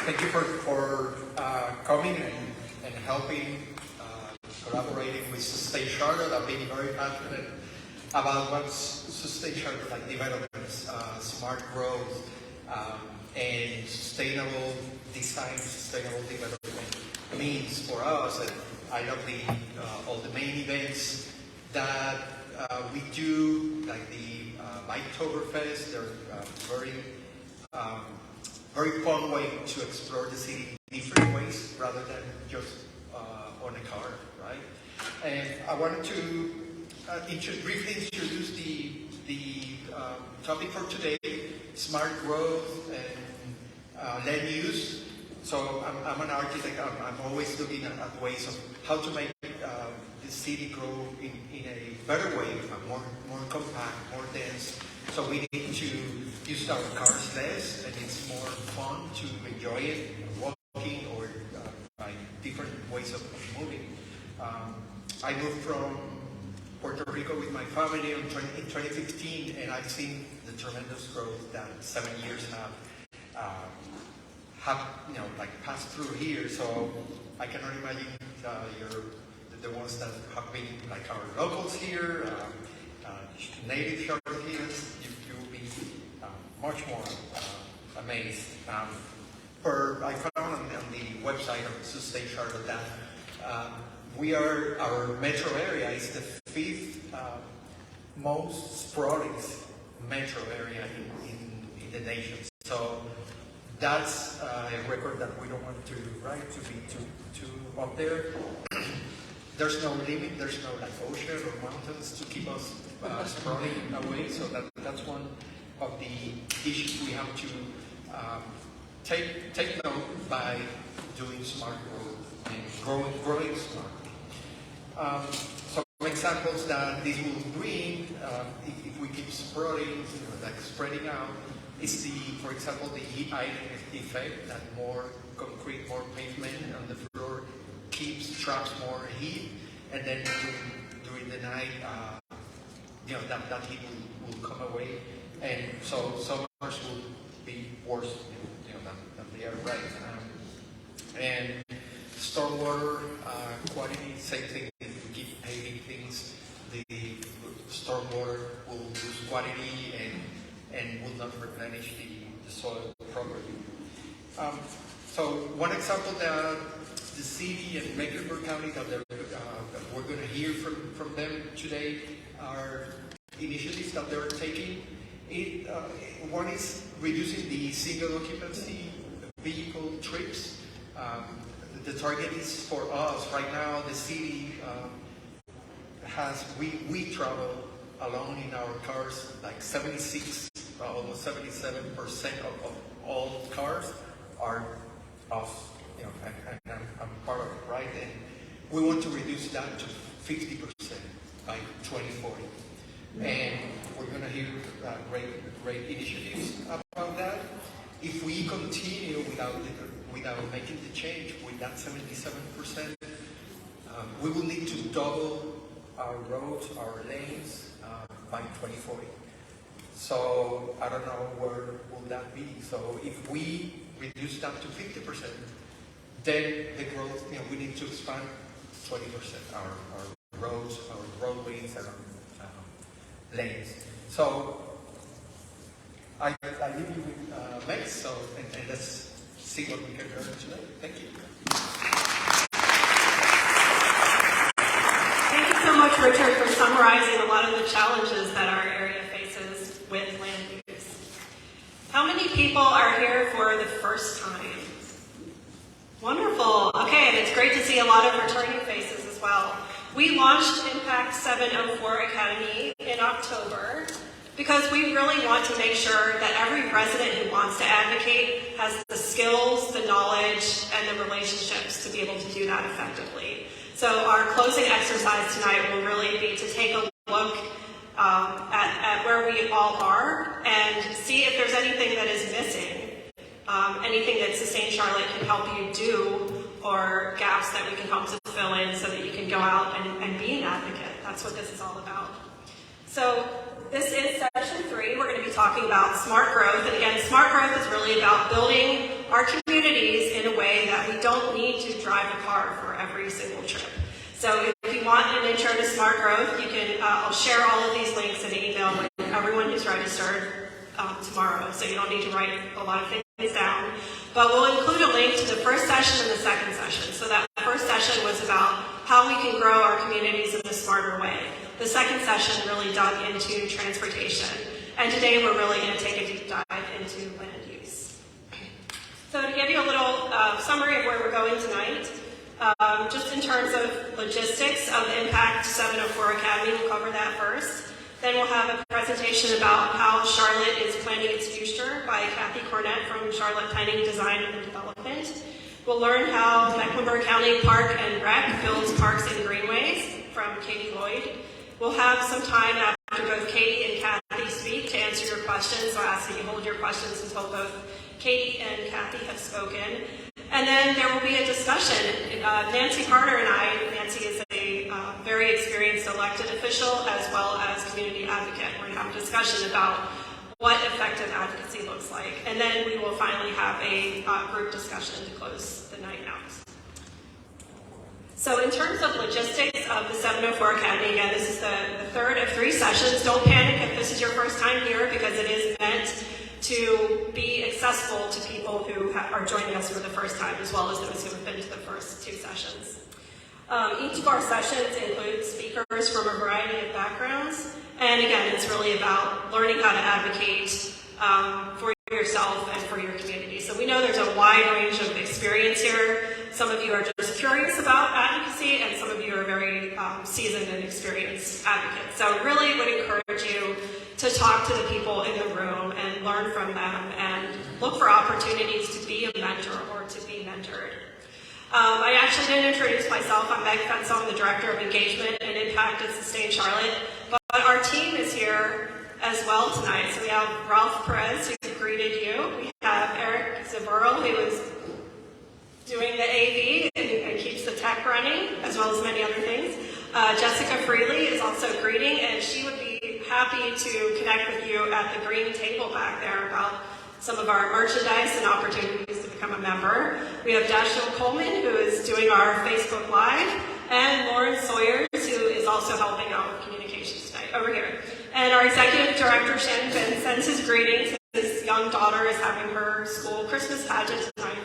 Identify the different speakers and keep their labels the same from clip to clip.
Speaker 1: thank you for coming and helping, collaborating with Sustain Charlotte. I've been very passionate about what Sustain Charlotte like developments, smart growth, and sustainable design, sustainable development means for us. And I love all the main events that we do, like the Biketoberfest. They're very fun way to explore the city in different ways rather than just on a car, right? And I wanted to briefly introduce the topic for today: smart growth and land use. So I'm an architect. I'm always looking at ways of how to make the city grow in a better way, more compact, more dense. So we need to use our cars less, and it's more fun to enjoy it, walking or by different ways of moving. I moved from Puerto Rico with my family in 2015, and I've seen the tremendous growth that 7 years have passed through here. So I cannot imagine the ones that have been like our locals here, native Charlotteans. You will be much more amazed. I found on the website of Sustain Charlotte that our metro area is the 5th most sprawling metro area in the nation. So that's a record that we don't want to be too up there. There's no limit, there's no ocean or mountains to keep us sprawling away. So that's one of the issues we have to take note by doing smart growth and growing smart. Some examples that this will bring, if we keep sprawling, spreading out, is for example, the heat island effect, that more concrete, more pavement on the floor traps more heat, and then during the night, that heat will come away, and so summers will be worse, than they are right now. And stormwater quality, same thing. If we keep paving things, the stormwater will lose quality and will not replenish the soil properly. So one example that the city and Mecklenburg County that we're going to hear from them today are initiatives that they're taking. One is reducing the single occupancy vehicle trips. The target is for us right now. The city we travel alone in our cars like 76, almost 77% of all cars are us. And I'm part of it, right? And we want to reduce that to 50% by 2040. And we're going to hear great initiatives about that. If we continue without making the change with that 77%, we will need to double our roads, our lanes by 2040. So I don't know where will that be. So if we reduce that to 50%, then the growth, we need to expand 20% our roads, our roadways, and our lanes. So I leave you with Meg, and let's see what we can learn today. Thank you.
Speaker 2: Thank you so much, Richard, for summarizing a lot of the challenges that our area faces with land use. How many people are here for the first time? Wonderful. Okay, and it's great to see a lot of returning faces as well. We launched Impact 704 Academy in October because we really want to make sure that every resident who wants to advocate has the skills, the knowledge, and the relationships to be able to do that effectively. So our closing exercise tonight will really be to take a look at where we all are and see if there's anything that is missing. Anything that Sustain Charlotte can help you do, or gaps that we can help to fill in so that you can go out and be an advocate. That's what this is all about. So this is session 3. We're going to be talking about smart growth. And again, smart growth is really about building our community communities in a way that we don't need to drive a car for every single trip. So if you want an intro to smart growth, you can, I'll share all of these links in an email with everyone who's registered tomorrow, so you don't need to write a lot of things down. But we'll include a link to the first session and the second session. So that first session was about how we can grow our communities in a smarter way. The second session really dug into transportation. And today we're really going to take a deep dive into land use. So to give you a little summary of where we're going tonight, just in terms of logistics of Impact 704 Academy, we'll cover that first. Then we'll have a presentation about how Charlotte is planning its future by Kathy Cornett from Charlotte Planning, Design, and Development. We'll learn how Mecklenburg County Park and Rec builds parks and greenways from Lloyd. We'll have some time after both Katie and Kathy speak to answer your questions, so I ask that you hold your questions until both Katie and Kathy have spoken. And then there will be a discussion. Nancy Carter and I, Nancy is a very experienced elected official as well as community advocate. We're going to have a discussion about what effective advocacy looks like. And then we will finally have a group discussion to close the night out. So in terms of logistics of the 704 Academy, again, this is the third of 3 sessions. Don't panic if this is your first time here, because it is meant to be accessible to people who are joining us for the first time, as well as those who have been to the first 2 sessions. Each of our sessions includes speakers from a variety of backgrounds, and again, it's really about learning how to advocate for yourself and for your community. So we know there's a wide range of experience here. Some of you are just curious about advocacy, and some of you are very seasoned and experienced advocates. So really would encourage you to talk to the people in the room and learn from them and look for opportunities to be a mentor or to be mentored. I actually didn't introduce myself. I'm Meg Fencil. I'm the Director of Engagement and Impact at Sustain Charlotte. But our team is here as well tonight. So we have Ralph Perez, who greeted you. We have Eric Zaburl, who is doing the AV and keeps the tech running, as well as many other things. Jessica Freely is also greeting, and she would be happy to connect with you at the green table back there about some of our merchandise and opportunities to become a member. We have Dashiell Coleman, who is doing our Facebook Live, and Lauren Sawyers, who is also helping out with communications tonight, over here. And our Executive Director, Shannon Finn, sends his greetings. His young daughter is having her school Christmas pageant tonight.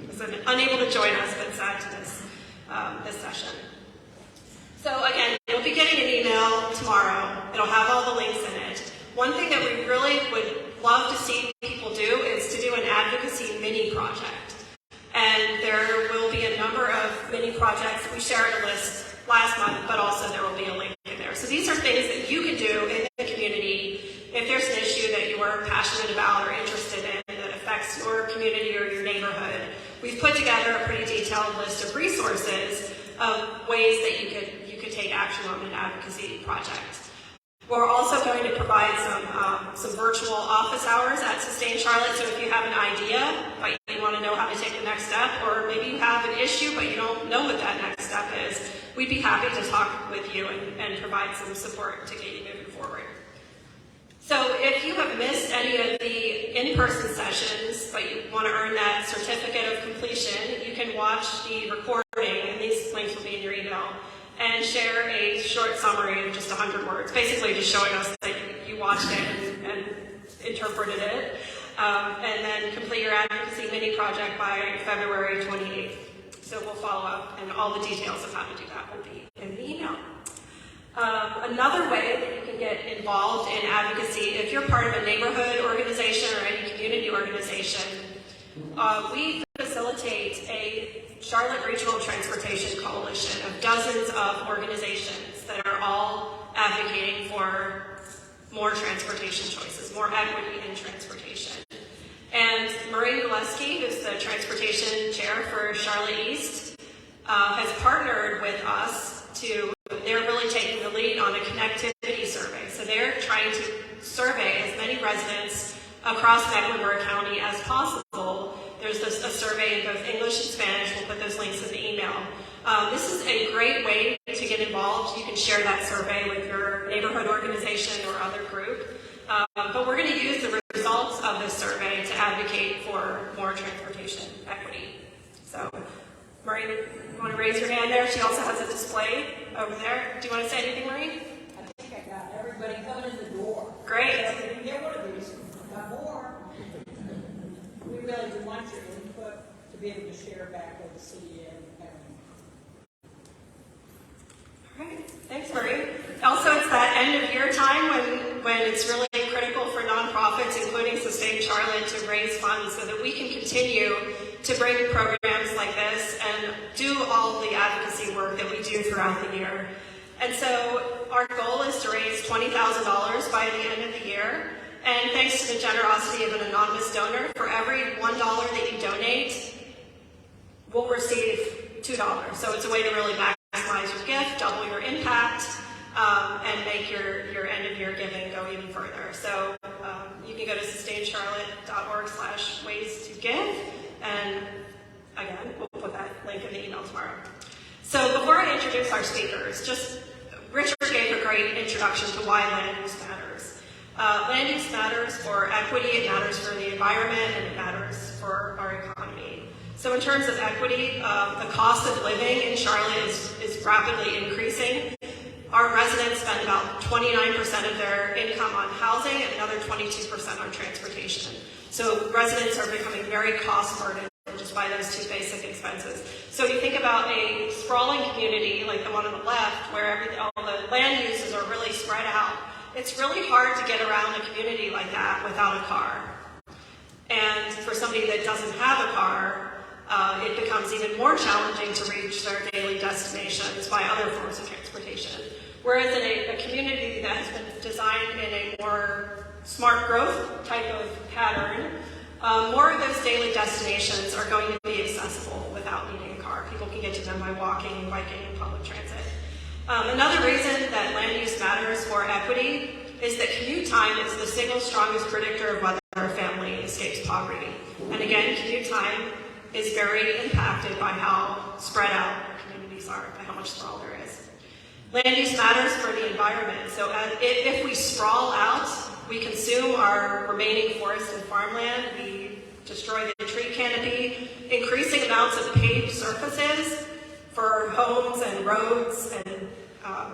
Speaker 2: He was unable to join us, but sad to this session. So again, you'll be getting an email tomorrow. It'll have all the links in it. One thing that we really would love to see people do is to do an advocacy mini project. And there will be a number of mini projects. We shared a list last month, but also there will be a link in there. So these are things that you can do in the community if there's an issue that you are passionate about or interested in that affects your community or your neighborhood. We've put together a pretty detailed list of resources of ways that you could take action on an advocacy project. We're also going to provide some virtual office hours at Sustain Charlotte, so if you have an idea, but you want to know how to take the next step, or maybe you have an issue but you don't know what that next step is, we'd be happy to talk with you and provide some support to get you moving forward. So if you have missed any of the in-person sessions, but you want to earn that certificate of completion, you can watch the recording, and these links will be in your email, and share a short summary of just 100 words, basically just showing us that you watched it and interpreted it, and then complete your advocacy mini project by February 28th. So we'll follow up, and all the details of how to do that will be in the email. Another way that you can get involved in advocacy, if you're part of a neighborhood organization or any community organization, we facilitate a Charlotte Regional Transportation Coalition of dozens of organizations that are all advocating for more transportation choices, more equity in transportation. And Maureen Gillespie, who's the transportation chair for Charlotte East, has partnered with us they're really taking the lead on a connectivity survey. So they're trying to survey as many residents across Mecklenburg County as possible. There's a survey in both English and Spanish. We'll put those links in the email. This is a great way to get involved. You can share that survey with your neighborhood organization or other group. But we're going to use the results of this survey to advocate for more transportation equity. So, Maureen, you want to raise your hand there? She also has a display over there. Do you want to say anything, Maureen?
Speaker 3: I think I got everybody coming in the door.
Speaker 2: Great.
Speaker 3: So if you can get one of these, got more. We really do want your input to be able to share back with the city and
Speaker 2: All right. Thanks, Maureen. Also, it's that end of year time when it's really critical for nonprofits, including Sustain Charlotte, to raise funds so that we can continue to bring programs like this and do all the advocacy work that we do throughout the year. And so our goal is to raise $20,000 by the end of the year. And thanks to the generosity of an anonymous donor, for every $1 that you donate, we'll receive $2. So it's a way to really maximize your gift, double your impact, and make your end of year giving go even further. So you can go to sustaincharlotte.org/ways to give. And again, we'll put that link in the email tomorrow. So before I introduce our speakers, Richard gave a great introduction to why land use matters. Land use matters for equity, it matters for the environment, and it matters for our economy. So in terms of equity, the cost of living in Charlotte is rapidly increasing. Our residents spend about 29% of their income on housing and another 22% on transportation. So residents are becoming very cost burdened just by those two basic expenses. So you think about a sprawling community like the one on the left, where all the land uses are really spread out. It's really hard to get around a community like that without a car. And for somebody that doesn't have a car, it becomes even more challenging to reach their daily destinations by other forms of transportation. Whereas in a community that has been designed in a more smart growth type of pattern, more of those daily destinations are going to be accessible without needing a car. People can get to them by walking, biking, and public transit. Another reason that land use matters for equity is that commute time is the single strongest predictor of whether a family escapes poverty. And again, commute time is very impacted by how spread out communities are, by how much sprawl there is. Land use matters for the environment. So if we sprawl out, we consume our remaining forest and farmland, we destroy the tree canopy, increasing amounts of paved surfaces for homes and roads and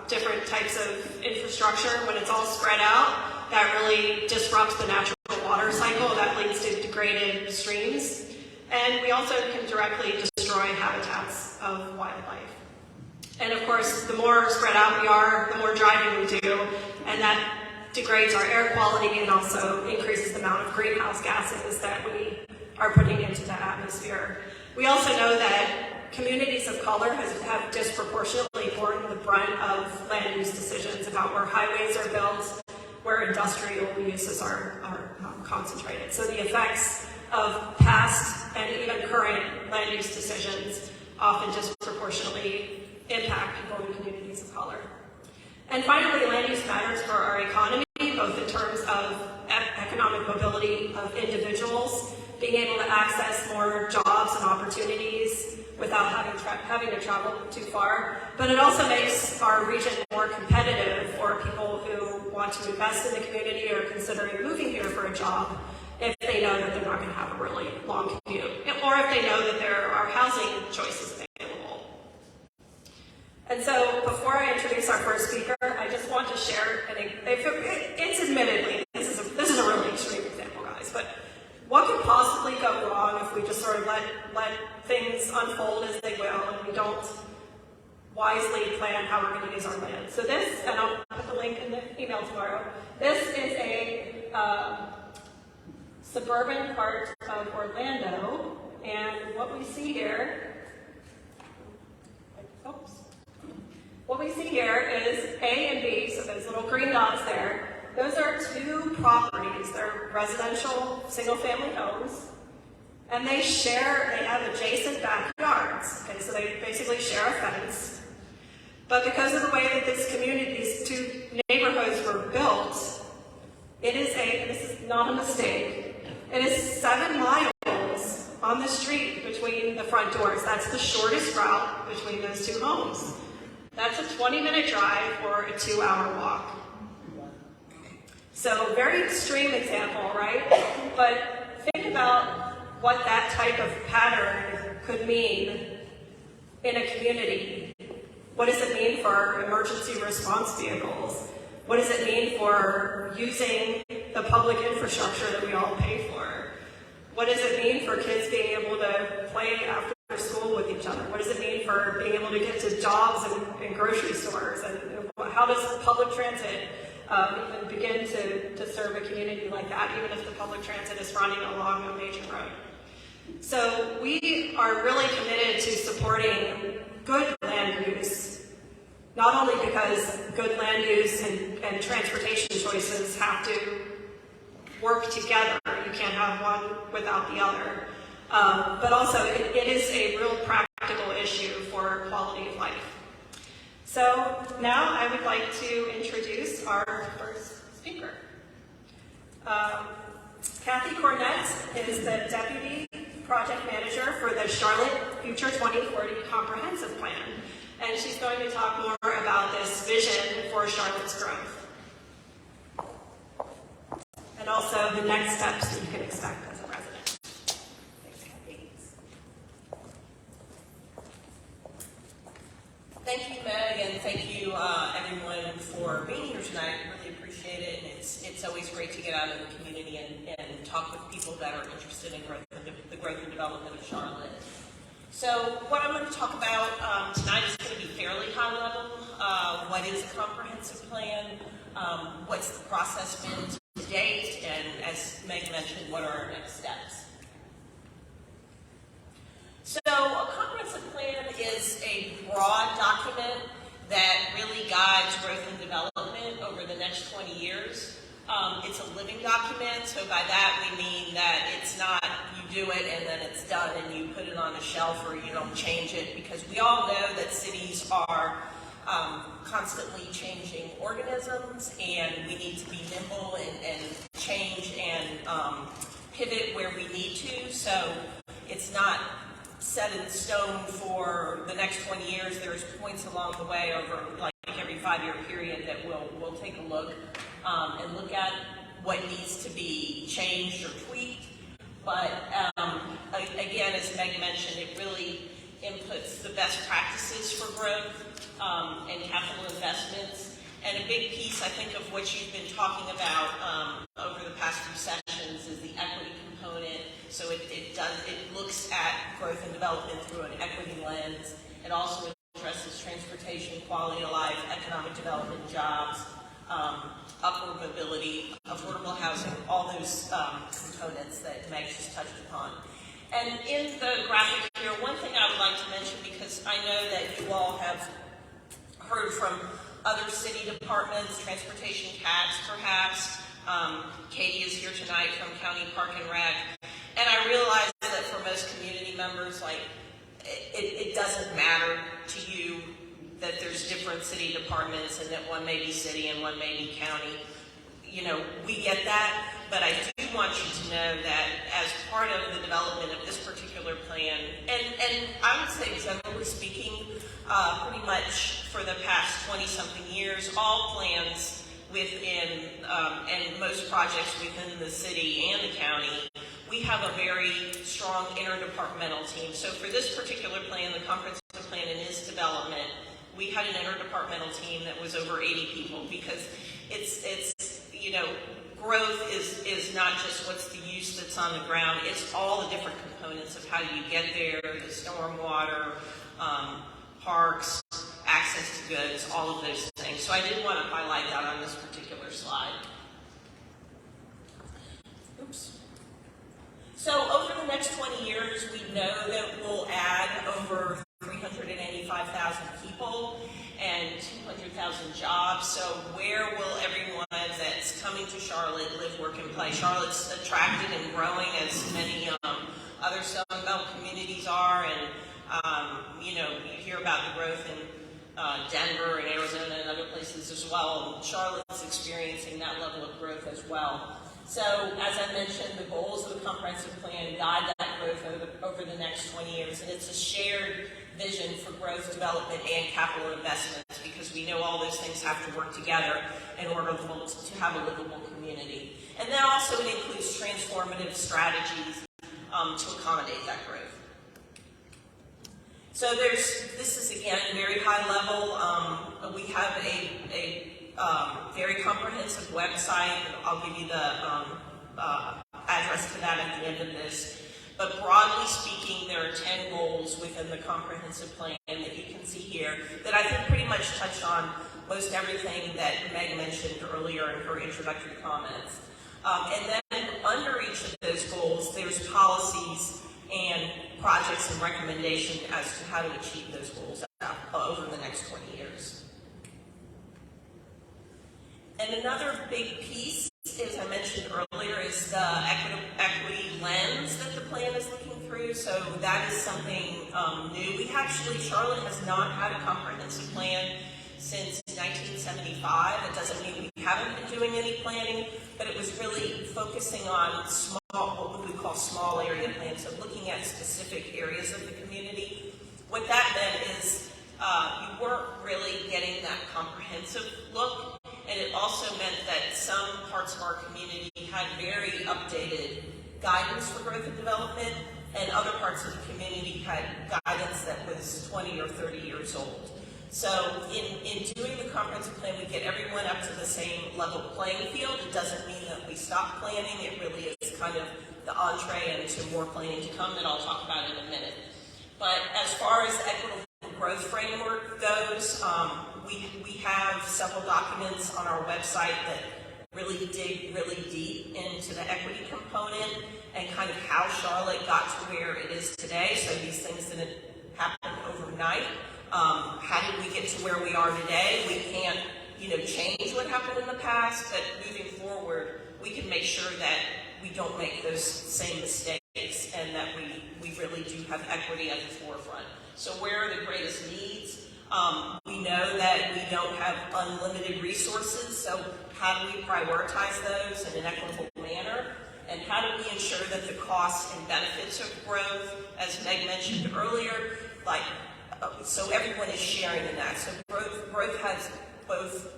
Speaker 2: different types of infrastructure. When it's all spread out, that really disrupts the natural water cycle. That leads to degraded streams. And we also can directly destroy habitats of wildlife. And of course, the more spread out we are, the more driving we do, and that degrades our air quality and also increases the amount of greenhouse gases that we are putting into the atmosphere. We also know that communities of color have disproportionately borne the brunt of land use decisions about where highways are built, where industrial uses are concentrated. So the effects of past and even current land use decisions often disproportionately impact people in communities of color. And finally, land use matters for our economy, both in terms of economic mobility of individuals, being able to access more jobs and opportunities without having to travel too far. But it also makes our region more competitive for people who want to invest in the community or considering moving here for a job if they know that they're not going to have a really long commute, or if they know that there are housing choices available. And so before I introduce our first speaker, I just want to share, it's admittedly, this is a really extreme example, guys, but what could possibly go wrong if we just sort of let things unfold as they will and we don't wisely plan how we're going to use our land? So this, and I'll put the link in the email tomorrow, this is a suburban part of Orlando, and what we see here, what we see here is A and B, so those little green dots there. Those are two properties. They're residential, single-family homes, and they have adjacent backyards. Okay, so they basically share a fence. But because of the way that these two neighborhoods were built, it is and this is not a mistake, it is 7 miles on the street between the front doors. That's the shortest route between those two homes. That's a 20-minute drive or a 2-hour walk. So very extreme example, right? But think about what that type of pattern could mean in a community. What does it mean for emergency response vehicles? What does it mean for using the public infrastructure that we all pay for? What does it mean for kids being able to play after school with each other? What does it mean for being able to get to jobs and grocery stores? And how does public transit even begin to serve a community like that, even if the public transit is running along a major road? So we are really committed to supporting good land use, not only because good land use and transportation choices have to work together. You can't have one without the other. But also it is a real practical issue for quality of life. So now I would like to introduce our first speaker. Kathy Cornett is the Deputy Project Manager for the Charlotte Future 2040 Comprehensive Plan. And she's going to talk more about this vision for Charlotte's growth. And also the next steps that you can expect as a resident. Thanks, Kathy.
Speaker 4: Thank you, Meg, and thank you, everyone, for being here tonight. Really appreciate it, and it's always great to get out in the community and talk with people that are interested in the growth and development of Charlotte. So what I'm going to talk about tonight is going to be fairly high level. What is a comprehensive plan? What's the process been to date? And as Meg mentioned, what are our next steps? So a comprehensive plan is a broad document that really guides growth and development over the next 20 years. It's a living document, so by that we mean that it's not you do it and then it's done and you put it on a shelf or you don't change it, because we all know that cities are constantly changing organisms, and we need to be nimble and change and pivot where we need to. So it's not set in stone for the next 20 years. There's points along the way over like every 5-year period that we'll take a look and look at what needs to be changed or tweaked. But again, as Meg mentioned, it really inputs the best practices for growth and capital investments. And a big piece, I think, of what you've been talking about over the past few sessions is the equity component. So it looks at growth and development through an equity lens. It also addresses transportation, quality of life, economic development, jobs, upward mobility, affordable housing, all those components that Meg just touched upon. And in the graphic here, one thing I would like to mention, because I know that you all have heard from other city departments, transportation CATs perhaps. Katie is here tonight from County Park and Rec. And I realize that for most community members, like, it doesn't matter to you that there's different city departments and that one may be city and one may be county. You know, we get that, but I do want you to know that as part of the development of this particular plan, and I would say generally speaking, pretty much for the past 20-something years, all plans within, and most projects within the city and the county, we have a very strong interdepartmental team. So for this particular plan, the comprehensive plan and its development, we had an interdepartmental team that was over 80 people, because it's you know, growth is not just what's the use that's on the ground, it's all the different components of how you get there, the stormwater, parks, access to goods, all of those things. So I did want to highlight that on this particular slide. Oops. So over the next 20 years, we know that we'll add over 385,000 people and 200,000 jobs. So where will everyone that's coming to Charlotte live, work, and play? Charlotte's attracted and growing, as many other Southern Belt communities are, and you know, you hear about the growth in Denver and Arizona and other places as well. Charlotte's experiencing that level of growth as well. So, as I mentioned, the goals of the comprehensive plan guide that growth over the next 20 years, and it's a shared vision for growth, development, and capital investments, because we know all those things have to work together in order to have a livable community. And then also it includes transformative strategies to accommodate that growth. So this is again very high level. We have a very comprehensive website. I'll give you the address to that at the end of this. But broadly speaking, there are 10 goals within the comprehensive plan that you can see here that I think pretty much touch on most everything that Meg mentioned earlier in her introductory comments. And then under each of those goals, there's policies and projects and recommendations as to how to achieve those goals over the next 20 years. And another big piece, as I mentioned earlier, is the equity lens that the plan is looking through. So that is something new. Charlotte has not had a comprehensive plan since 1975. It doesn't mean we haven't been doing any planning, but it was really focusing on what we call small area plans, so looking at specific areas of the community. What that meant is you weren't really getting that comprehensive look, and it also meant that some parts of our community had very updated guidance for growth and development, and other parts of the community had guidance that was 20 or 30 years old. So in doing the comprehensive plan, we get everyone up to the same level playing field. It doesn't mean that we stop planning. It really is kind of the entree into more planning to come that I'll talk about in a minute. But as far as the equitable growth framework goes, we have several documents on our website that really dig really deep into the equity component and kind of how Charlotte got to where it is today. So these things didn't happen overnight. How did we get to where we are today? We can't, change what happened in the past, but moving forward, we can make sure that we don't make those same mistakes and that we really do have equity at the forefront. So where are the greatest needs? We know that we don't have unlimited resources, so how do we prioritize those in an equitable manner? And how do we ensure that the costs and benefits of growth, as Meg mentioned earlier, so everyone is sharing in that. So growth has both,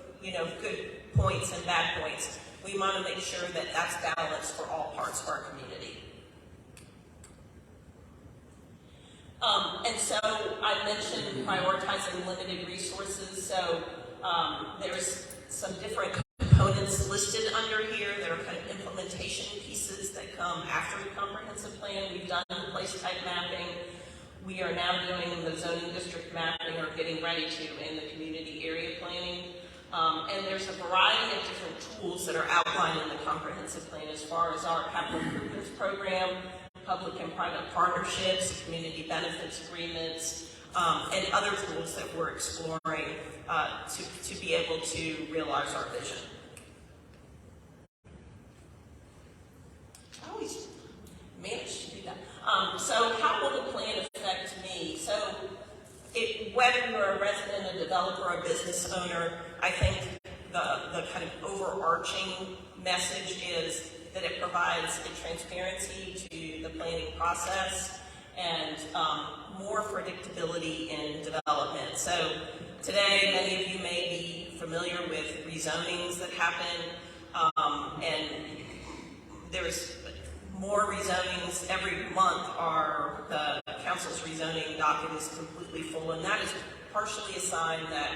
Speaker 4: good points and bad points. We want to make sure that that's balanced for all parts of our community. And so I mentioned prioritizing limited resources. So there's some different components listed under here. There are kind of implementation pieces that come after the comprehensive plan. We've done the place type mapping. We are now doing the zoning district mapping, or getting ready to, in the community area planning. And there's a variety of different tools that are outlined in the comprehensive plan as far as our capital improvements program, public and private partnerships, community benefits agreements, and other tools that we're exploring to be able to realize our vision. I always manage to do that. So how will the plan affect me? So whether you're a resident, a developer, or a business owner, I think the kind of overarching message is that it provides a transparency to the planning process and more predictability in development. So today, many of you may be familiar with rezonings that happen, and there's more rezonings every month. The council's rezoning docket is completely full, and that is partially a sign that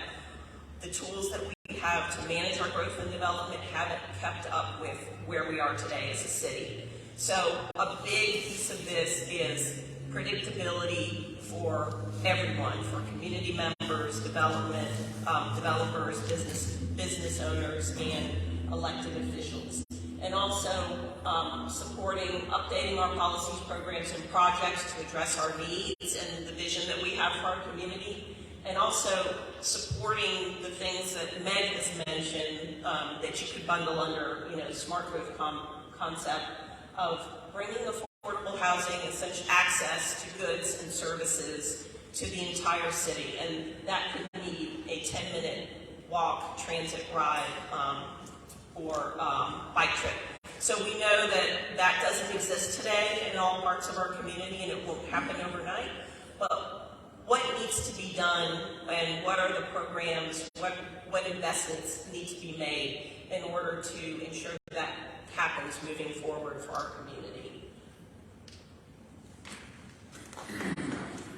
Speaker 4: the tools that we have to manage our growth and development haven't kept up with where we are today as a city. So a big piece of this is predictability for everyone, for community members, developers, business owners, and elected officials. And also updating our policies, programs, and projects to address our needs and the vision that we have for our community. And also supporting the things that Meg has mentioned that you could bundle under, smart growth concept of bringing affordable housing and such access to goods and services to the entire city. And that could be a 10-minute walk, transit ride, or bike trip. So we know that that doesn't exist today in all parts of our community, and it won't happen overnight. But what needs to be done, and what are the programs, what investments need to be made in order to ensure that happens moving forward for our community?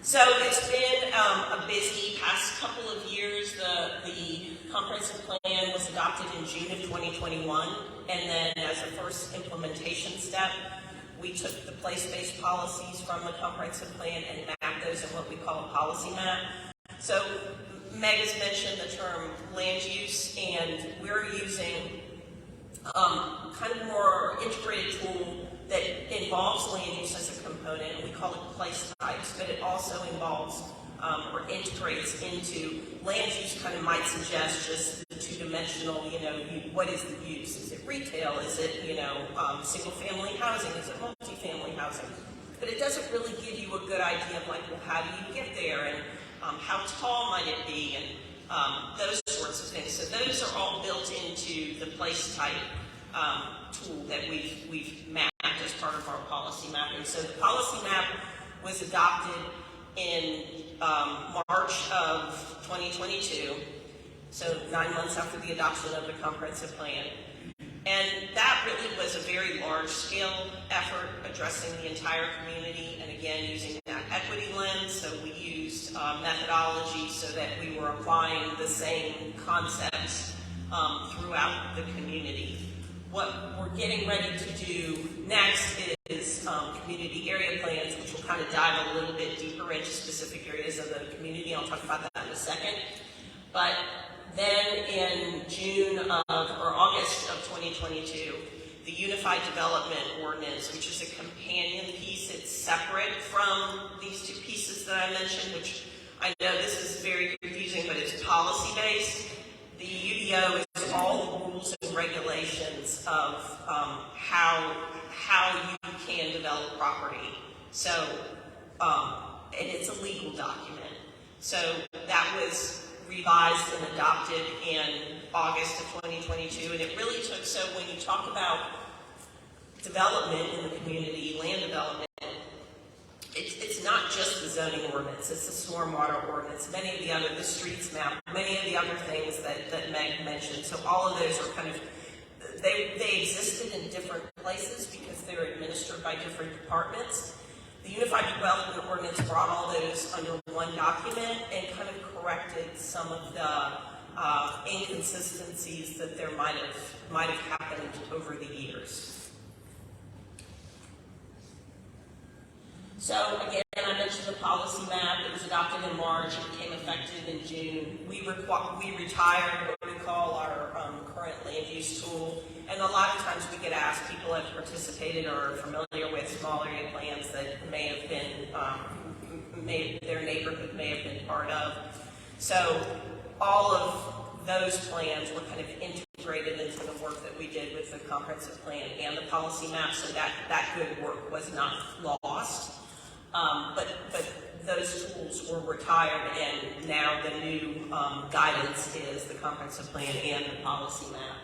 Speaker 4: So it's been a busy past couple of years. The comprehensive plan was adopted in June of 2021, and then as a first implementation step, we took the place-based policies from the comprehensive plan and mapped those in what we call a policy map. So Meg has mentioned the term land use, and we're using kind of more integrated tool that involves land use as a component, and we call it place types, but it also involves or integrates into land use. Kind of might suggest just the two-dimensional, what is the use? Is it retail? Is it, single-family housing? Is it multifamily housing? But it doesn't really give you a good idea of like, well, how do you get there, and how tall might it be, and those sorts of things. So those are all built into the place type tool that we've mapped as part of our policy mapping. So the policy map was adopted in March of 2022, so 9 months after the adoption of the comprehensive plan. And that really was a very large-scale effort addressing the entire community, and again, using that equity lens. So we used methodology so that we were applying the same concepts throughout the community. What we're getting ready to do next is community area plans, which will kind of dive a little bit deeper into specific areas of the community. I'll talk about that in a second. But then in August of 2022, the Unified Development Ordinance, which is a companion piece, it's separate from these two pieces that I mentioned, which I know this is very confusing, but it's policy-based. The UDO is all the rules and regulations of how you can develop property. So, and it's a legal document. So that was revised and adopted in August of 2022, and it really took, so when you talk about development in the community, land development, it's not just the zoning ordinance, it's the stormwater ordinance, many of the other, the streets map, many of the other things that Meg mentioned. So all of those are kind of, they existed in different places because they were administered by different departments. The Unified Development Ordinance brought all those under one document and kind of corrected some of the inconsistencies that there might have happened over the years. So again, I mentioned the policy map. It was adopted in March. It became effective in June. We retired what we call our current land use tool. And a lot of times we get asked, people have participated or are familiar with small area plans that may have been, their neighborhood may have been part of. So all of those plans were kind of integrated into the work that we did with the comprehensive plan and the policy map, so that good work was not lost. But those tools were retired, and now the new guidance is the comprehensive plan and the policy map.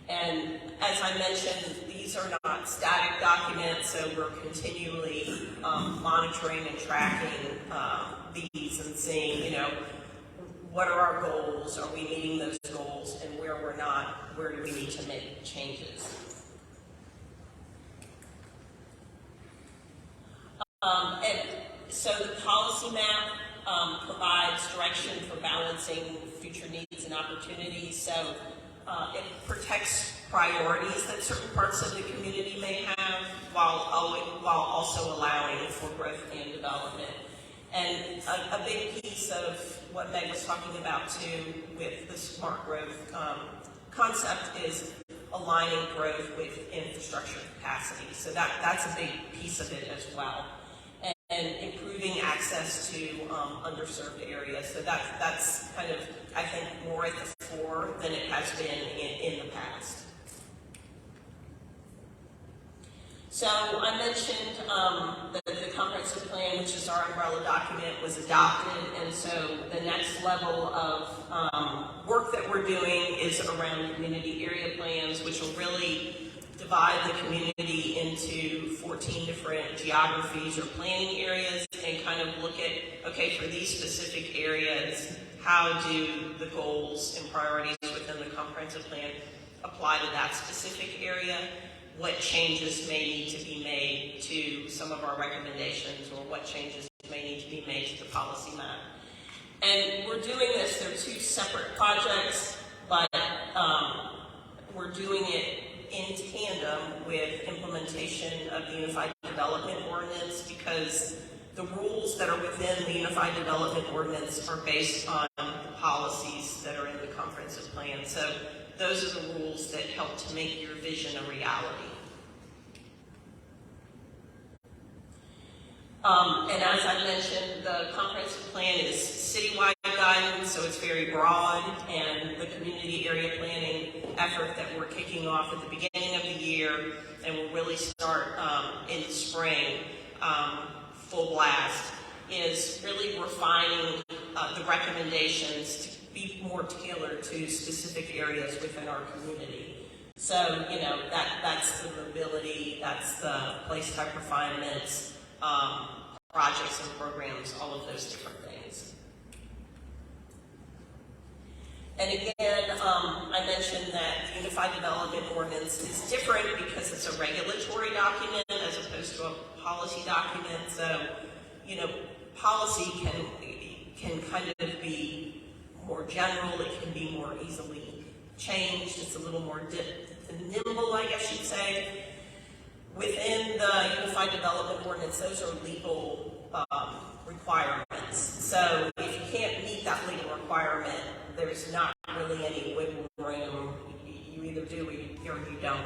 Speaker 4: And as I mentioned, these are not static documents, so we're continually monitoring and tracking these and seeing, what are our goals? Are we meeting those goals? And where we're not, where do we need to make changes? And so the policy map provides direction for balancing future needs and opportunities. So it protects priorities that certain parts of the community may have while also allowing for growth and development. And a big piece of what Meg was talking about too with the smart growth concept is aligning growth with infrastructure capacity. So that's a big piece of it as well. And improving access to underserved areas. So that's kind of, I think, more at the fore than it has been in the past. So I mentioned the comprehensive plan, which is our umbrella document, was adopted, and so the next level of work that we're doing is around community area plans, which will really divide the community into 14 different geographies or planning areas and kind of look at, okay, for these specific areas, how do the goals and priorities within the comprehensive plan apply to that specific area? What changes may need to be made to some of our recommendations, or what changes may need to be made to the policy map. And we're doing this, they're two separate projects, but we're doing it in tandem with implementation of the Unified Development Ordinance, because the rules that are within the Unified Development Ordinance are based on the policies that are in the comprehensive plan. So those are the rules that help to make your vision a reality. And as I mentioned, the comprehensive plan is citywide guidance, so it's very broad, and the community area planning effort that we're kicking off at the beginning of the year, and will really start in the spring, full blast, is really refining the recommendations to be more tailored to specific areas within our community. So, you know, that's the mobility, that's the place type refinements, projects and programs, all of those different things. And again, I mentioned that the Unified Development Ordinance is different because it's a regulatory document as opposed to a policy document. So, you know, policy can kind of be more general, it can be more easily changed, it's a little more nimble, I guess you'd say. Within the Unified Development Ordinance, those are legal requirements. So if you can't meet that legal requirement, there's not really any wiggle room. You either do or you don't.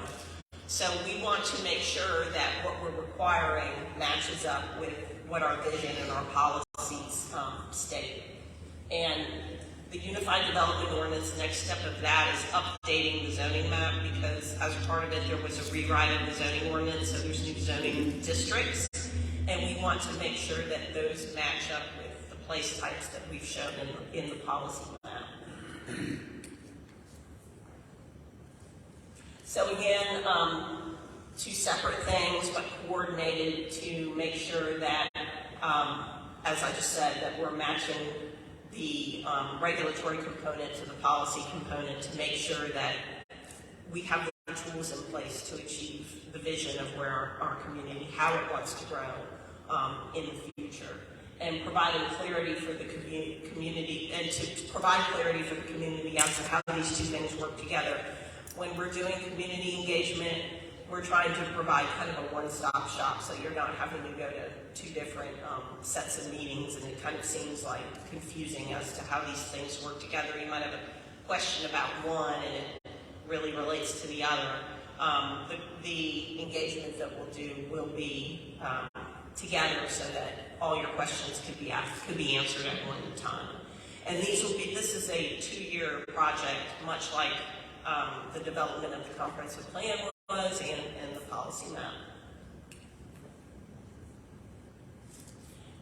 Speaker 4: So we want to make sure that what we're requiring matches up with what our vision and our policies state. And the Unified Development Ordinance, the next step of that is updating the zoning map, because as part of it there was a rewrite of the zoning ordinance, so there's new zoning districts, and we want to make sure that those match up with the place types that we've shown in the policy map. So again, two separate things, but coordinated to make sure that, as I just said, that we're matching the regulatory component to the policy component to make sure that we have the tools in place to achieve the vision of where our community, how it wants to grow in the future, and providing clarity for the community, and to provide clarity for the community as to how these two things work together. When we're doing community engagement, we're trying to provide kind of a one-stop shop, so you're not having to go to two different sets of meetings, and it kind of seems like confusing as to how these things work together. You might have a question about one, and it really relates to the other. The engagement that we'll do will be together, so that all your questions could be answered at one time. And this is a 2-year project, much like the development of the comprehensive plan was and the policy map.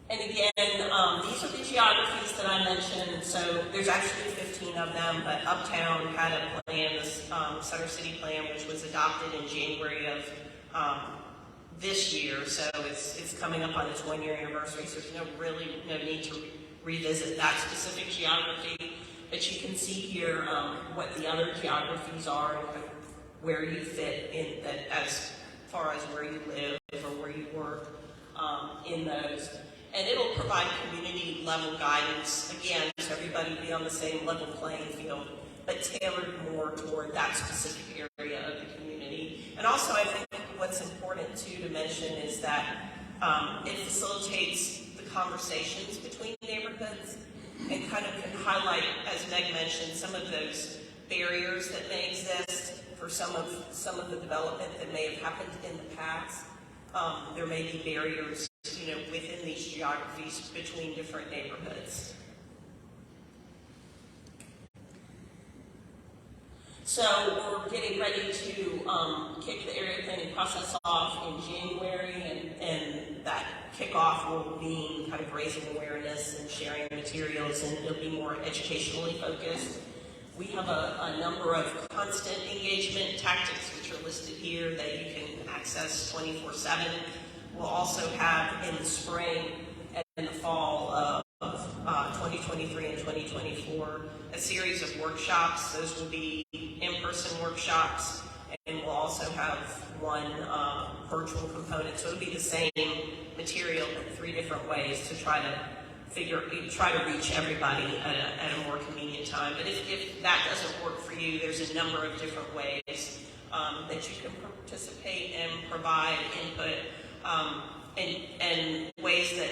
Speaker 4: And again, these are the geographies that I mentioned. So there's actually 15 of them, but Uptown had a plan, this Center City plan, which was adopted in January of this year. So it's coming up on its 1-year anniversary, so there's no need to revisit that specific geography. But you can see here what the other geographies are and where you fit in that, as far as where you live or where you work in those. And it'll provide community level guidance, again, so everybody be on the same level playing field, but tailored more toward that specific area of the community. And also, I think what's important too to mention is that it facilitates the conversations between neighborhoods and kind of can highlight, as Meg mentioned, some of those barriers that may exist for some of the development that may have happened in the past. There may be barriers, within these geographies between different neighborhoods. So we're getting ready to kick the area planning process off in January, and that kickoff will mean kind of raising awareness and sharing materials, and it'll be more educationally focused. We have a number of constant engagement tactics which are listed here that you can access 24/7. We'll also have in the spring and in the fall of 2023 and 2024 a series of workshops. Those will be in-person workshops, and we'll also have one virtual component. So it'll be the same material in 3 different ways to try to reach everybody at a more convenient time. But if that doesn't work for you, there's a number of different ways that you can participate and provide input, and ways that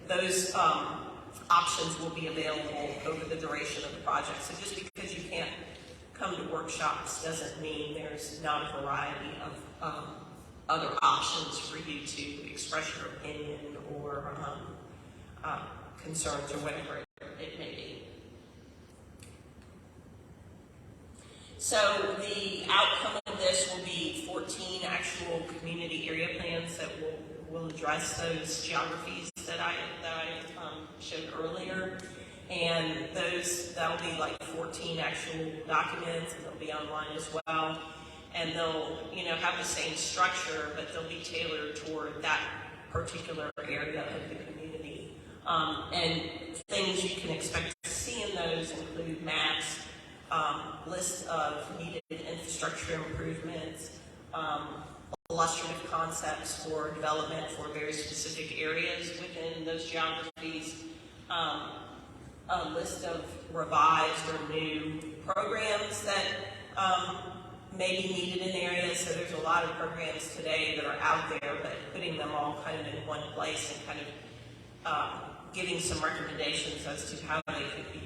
Speaker 4: those options will be available over the duration of the project. So just because you can't come to workshops doesn't mean there's not a variety of other options for you to express your opinion or concerns or whatever it may be. So the outcome of this will be 14 actual community area plans that will address those geographies that I showed earlier. And that'll be like 14 actual documents, and they'll be online as well. And they'll, have the same structure, but they'll be tailored toward that particular area of the community. And things you can expect to see in those include maps, list of needed infrastructure improvements, illustrative concepts for development for very specific areas within those geographies, a list of revised or new programs that may be needed in areas. So there's a lot of programs today that are out there, but putting them all kind of in one place and kind of giving some recommendations as to how they could be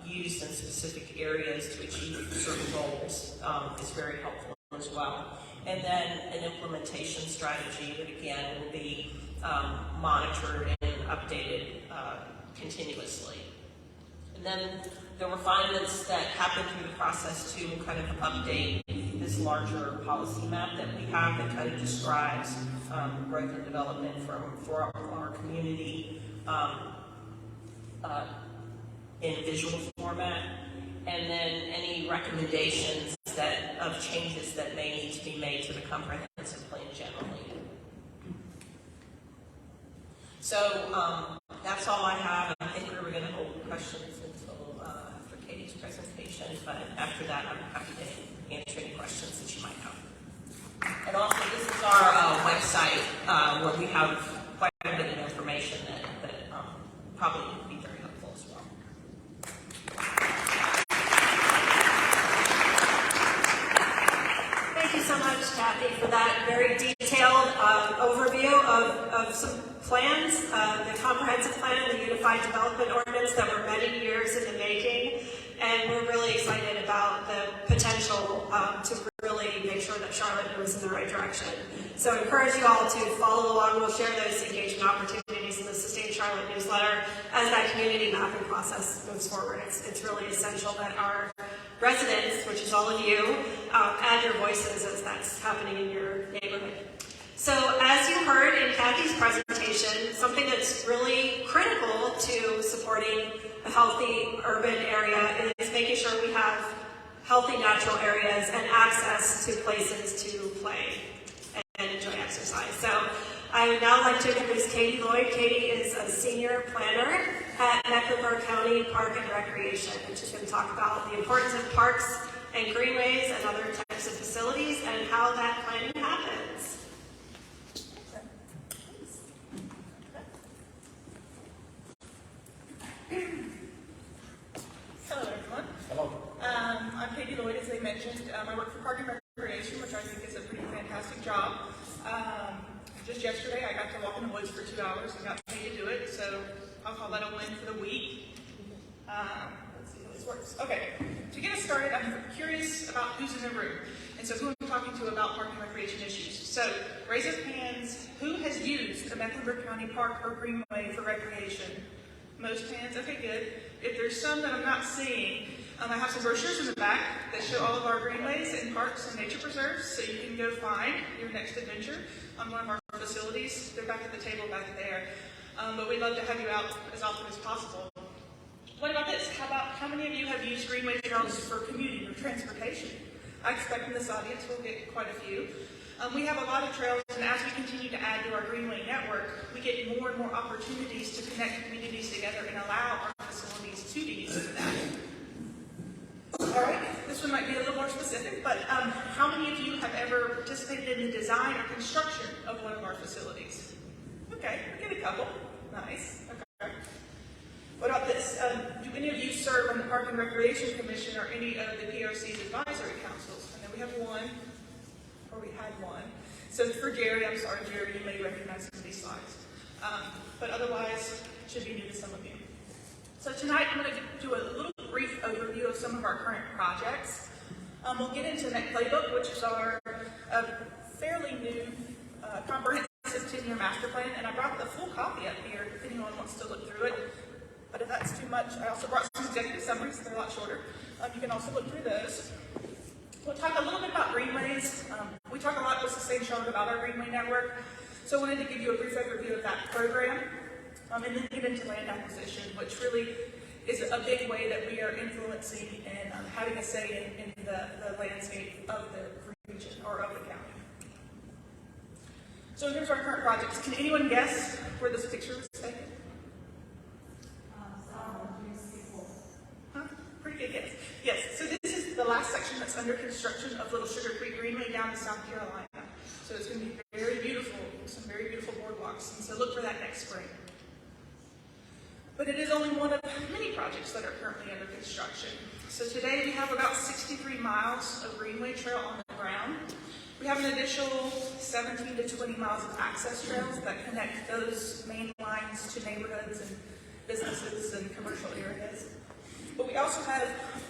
Speaker 4: used in specific areas to achieve certain goals is very helpful as well. And then an implementation strategy that again will be monitored and updated continuously. And then the refinements that happen through the process too will kind of update this larger policy map that we have that kind of describes growth and development for our community in visual format, and then any recommendations of changes that may need to be made to the comprehensive plan generally. So that's all I have. I think we were going to hold questions until after Katie's presentation, but after that I'm happy to answer any questions that you might have. And also this is our website where we have quite a bit of information that probably would be very helpful as well.
Speaker 2: Thank you so much, Kathy, for that very detailed overview of some plans, the comprehensive plan, the Unified Development Ordinance that were many years in the making, and we're really excited about the potential to really make sure that Charlotte moves in the right direction. So I encourage you all to follow along. We'll share those engagement opportunities in the Sustain Charlotte newsletter as that community mapping process moves forward. It's really essential that our residents, which is all of you, add your voices as that's happening in your neighborhood. So as you heard in Kathy's presentation, something that's really critical to supporting a healthy urban area is making sure we have healthy natural areas and access to places to play and enjoy exercise. So I would now like to introduce Katie Lloyd. Katie is a senior planner at Mecklenburg County Park and Recreation, and she's going to talk about the importance of parks and greenways and other types of facilities and how that planning happens.
Speaker 5: Hello, everyone.
Speaker 1: Hello.
Speaker 5: I'm Katie Lloyd, as they mentioned. I work for Park and Recreation, which I think is a pretty fantastic job. Just yesterday, I got to walk in the woods for 2 hours and got paid to do it, so I'll call that a win for the week. Let's see how this works. Okay, to get us started, I'm curious about who's in the room, and so who I'm talking to about park and recreation issues. So, raise of hands, who has used a Mecklenburg County park or greenway for recreation? Most hands? Okay, good. If there's some that I'm not seeing, I have some brochures in the back that show all of our greenways and parks and nature preserves, so you can go find your next adventure on one of our facilities. They're back at the table back there. But we'd love to have you out as often as possible. What about this? How many of you have used greenway trails for commuting or transportation? I expect in this audience we'll get quite a few. We have a lot of trails, and as we continue to add to our greenway network, we get more and more opportunities to connect communities together and allow our facilities to be used for that. All right, this one might be a little more specific, but how many of you have ever participated in the design or construction of one of our facilities? Okay, we get a couple. Nice. Okay. What about this? Do any of you serve on the Park and Recreation Commission or any of the PRC's advisory councils? I know we have one, or we had one. So for Jerry, I'm sorry, Jerry, you may recognize some of these slides. But otherwise, it should be new to some of you. So tonight, I'm going to do a little brief overview of some of our current projects. We'll get into Met Playbook, which is our fairly new comprehensive 10-year master plan, and I brought the full copy up here if anyone wants to look through it. But if that's too much, I also brought some executive summaries, they're a lot shorter. You can also look through those. We'll talk a little bit about greenways. We talk a lot with the same Charlotte about our greenway network, so I wanted to give you a brief overview of that program, and then get into land acquisition, which really is a big way that we are influencing and having a say in the landscape of the region or of the county. So here's our current projects. Can anyone guess where this picture was taken? Huh? Pretty good guess. Yes, so this is the last section that's under construction of Little Sugar Creek Greenway down to South Carolina. So it's going to be very beautiful, some very beautiful boardwalks, and so look for that next spring. But it is only one of many projects that are currently under construction. So today we have about 63 miles of greenway trail on the ground. We have an additional 17 to 20 miles of access trails that connect those main lines to neighborhoods and businesses and commercial areas. But we also have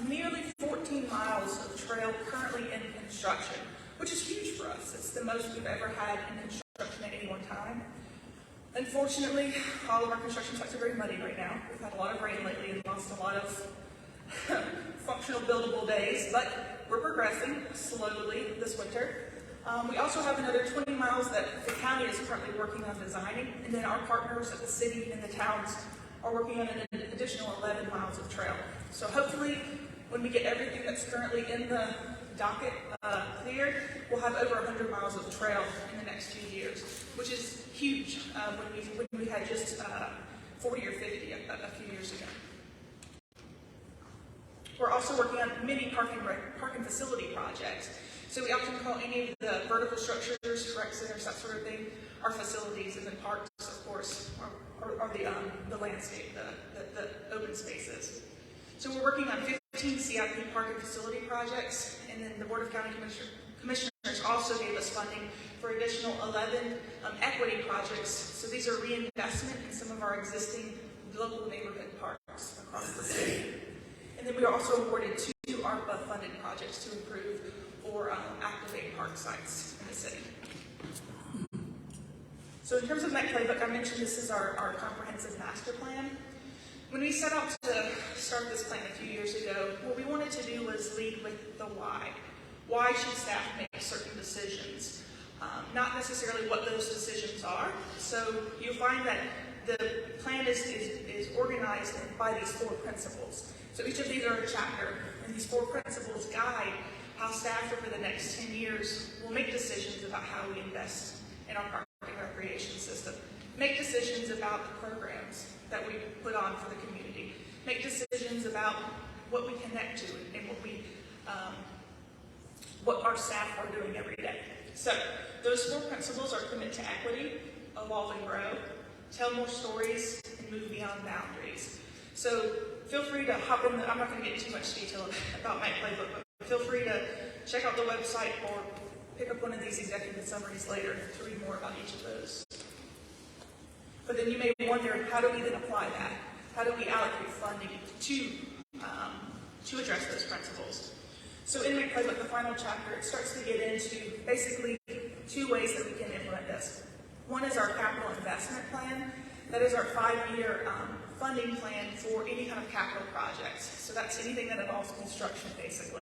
Speaker 5: nearly 14 miles of trail currently in construction, which is huge for us. It's the most we've ever had in construction at any one time. Unfortunately, all of our construction sites are very muddy right now. We've had a lot of rain lately and lost a lot of functional buildable days, but we're progressing slowly this winter. We also have another 20 miles that the county is currently working on designing, and then our partners at the city and the towns are working on an additional 11 miles of trail. So hopefully, when we get everything that's currently in the docket cleared, we'll have over 100 miles of trail in the next few years, which is huge when we had just 40 or 50 a few years ago. We're also working on many parking facility projects. So we often call any of the vertical structures, rec centers, that sort of thing, our facilities, and then parks, of course, are the landscape, the open spaces. So we're working on 15 CIP parking facility projects, and then the Board of County Commissioners also gave us funding for additional 11 equity projects. So these are reinvestment in some of our existing local neighborhood parks across the city. And then we were also awarded 2 ARPA-funded projects to improve or activate park sites in the city. So in terms of Met Playbook, I mentioned this is our comprehensive master plan. When we set out to start this plan a few years ago, what we wanted to do was lead with the why. Why should staff make certain decisions? Not necessarily what those decisions are. So you'll find that the plan is organized by these 4 principles. So each of these are a chapter, and these 4 principles guide how staff over the next 10 years will make decisions about how we invest in our park and recreation system, make decisions about the programs that we put on for the community, make decisions about what we connect to and what our staff are doing every day. So those 4 principles are commit to equity, evolve and grow, tell more stories, and move beyond boundaries. So feel free to hop in. I'm not going to get into too much detail about Meg Playbook, but feel free to check out the website or pick up one of these executive summaries later to read more about each of those. But then you may wonder, how do we then apply that? How do we allocate funding to address those principles? So in Meg Playbook, the final chapter, it starts to get into basically 2 ways that we can implement this. One is our capital investment plan. That is our 5-year funding plan for any kind of capital projects. So that's anything that involves construction, basically.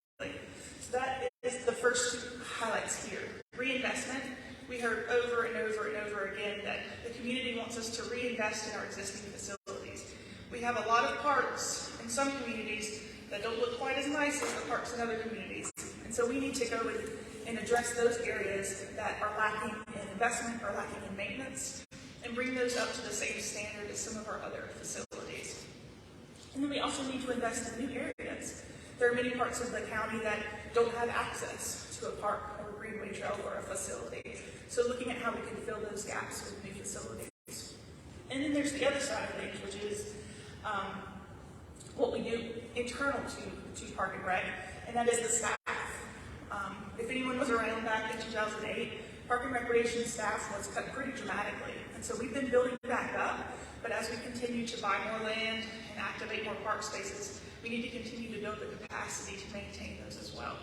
Speaker 5: So that is the first 2 highlights here. Reinvestment. We heard over and over and over again that the community wants us to reinvest in our existing facilities. We have a lot of parks in some communities that don't look quite as nice as the parks in other communities. And so we need to go and address those areas that are lacking in investment or lacking in maintenance and bring those up to the same standard as some of our other facilities. And then we also need to invest in new areas. There are many parts of the county that don't have access to a park or a greenway trail or a facility. So looking at how we can fill those gaps with new facilities. And then there's the other side of things, which is what we do internal to Park and Rec, and that is the staff. If anyone was around back in 2008, Park and Recreation staff was cut pretty dramatically. And so we've been building back up, but as we continue to buy more land and activate more park spaces, we need to continue to build the capacity to maintain those as well.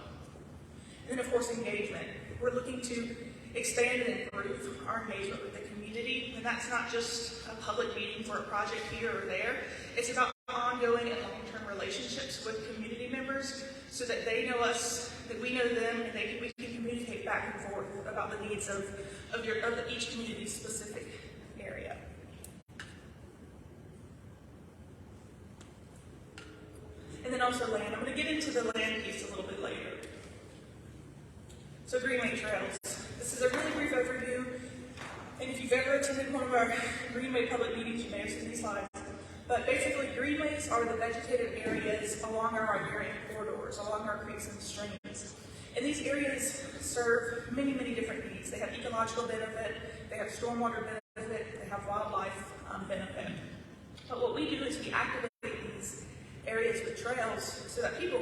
Speaker 5: And then of course, engagement. We're looking to expand and improve our engagement with the community, and that's not just a public meeting for a project here or there. It's about ongoing and long-term relationships with community members so that they know us, that we know them, and we can communicate back and forth about the needs of each community's specific area. And then also land. I'm going to get into the land piece a little bit later. So Greenway Trails. This is a really brief overview, and if you've ever attended one of our Greenway public meetings, you may have seen these slides. But basically, greenways are the vegetated areas along our riparian corridors, along our creeks and streams. And these areas serve many, many different needs. They have ecological benefit, they have stormwater benefit, they have wildlife benefit. But what we do is we activate these areas with trails so that people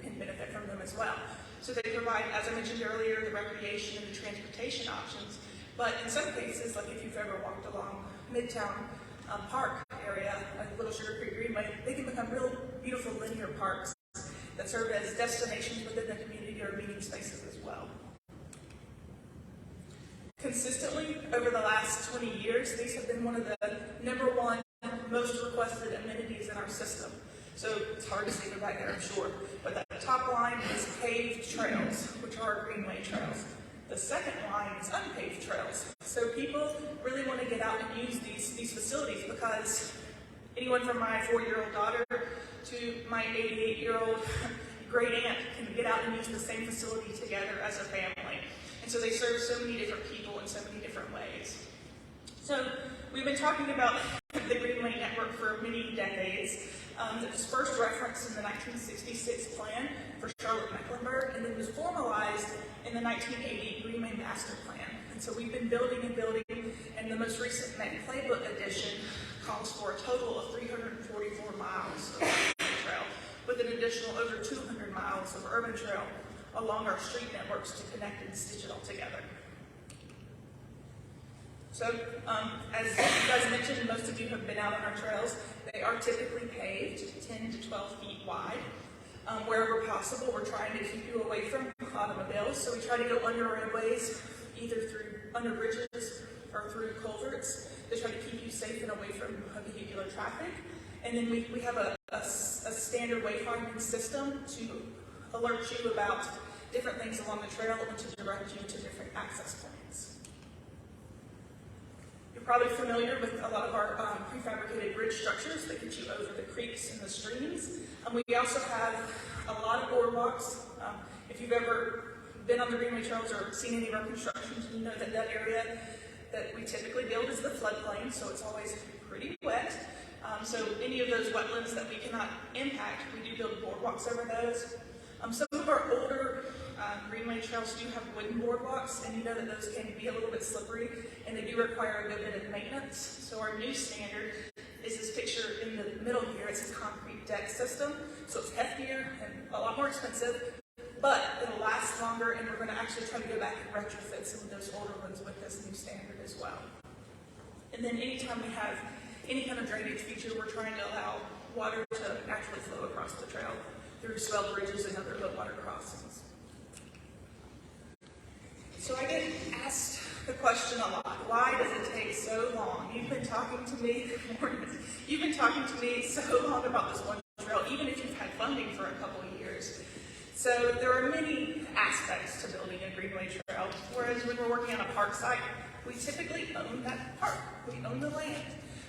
Speaker 5: can benefit from them as well. So they provide, as I mentioned earlier, the recreation and the transportation options. But in some cases, like if you've ever walked along Midtown Park area, like Little Sugar Creek Greenway, they can become real beautiful linear parks that serve as destinations within the community or meeting spaces as well. Consistently, over the last 20 years, these have been one of the #1 most requested amenities in our system. So it's hard to see them right there, I'm sure. But that top line is paved trails, which are our greenway trails. The second line is unpaved trails. So people really want to get out and use these facilities because anyone from my 4-year-old daughter to my 88-year-old great aunt can get out and use the same facility together as a family. And so they serve so many different people in so many different ways. So we've been talking about the Greenway Network for many decades. It was first referenced in the 1966 plan for Charlotte Mecklenburg, and then was formalized in the 1980 Greenway Master Plan. And so we've been building and building, and the most recent Meg Playbook edition calls for a total of 344 miles of Greenway trail, with an additional over 200 miles of urban trail along our street networks to connect and stitch it all together. So, as you guys mentioned, most of you have been out on our trails. They are typically paved 10 to 12 feet wide. Wherever possible, we're trying to keep you away from automobiles, so we try to go under roadways, either under bridges or through culverts, to try to keep you safe and away from vehicular traffic. And then we have a standard wayfinding system to alert you about different things along the trail and to direct you to different access points. You're probably familiar with a lot of our prefabricated bridge structures that get you over the creeks and the streams. We also have a lot of boardwalks. If you've ever been on the Greenway Trails or seen any of our constructions, you know that that area that we typically build is the floodplain, so it's always pretty wet. So any of those wetlands that we cannot impact, we do build boardwalks over those. Some of our older Greenway Trails do have wooden boardwalks, and you know that those can be a little bit slippery, and they do require a good bit of maintenance. So our new standard is this picture in the middle here. It's a concrete deck system, so it's heftier and a lot more expensive, but it'll last longer, and we're going to actually try to go back and retrofit some of those older ones with this new standard as well. And then anytime we have any kind of drainage feature, we're trying to allow water to actually flow across the trail through swell bridges and other low water crossings. So I get asked the question a lot, why does it take so long? You've been talking to me, you've been talking to me so long about this one trail, even if you've had funding for a couple of years. So there are many aspects to building a Greenway Trail, whereas when we're working on a park site, we typically own that park, we own the land.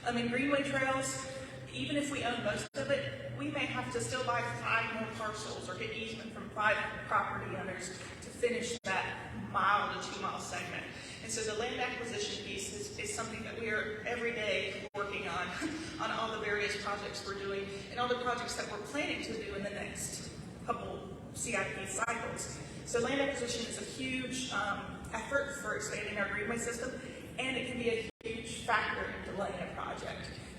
Speaker 5: In Greenway Trails, even if we own most of it, we may have to still buy 5 more parcels or get easement from 5 property owners to finish that 1 to 2 mile segment. And so the land acquisition piece is something that we are every day working on all the various projects we're doing and all the projects that we're planning to do in the next couple CIP cycles. So land acquisition is a huge effort for expanding our greenway system, and it can be a huge factor in delaying a project.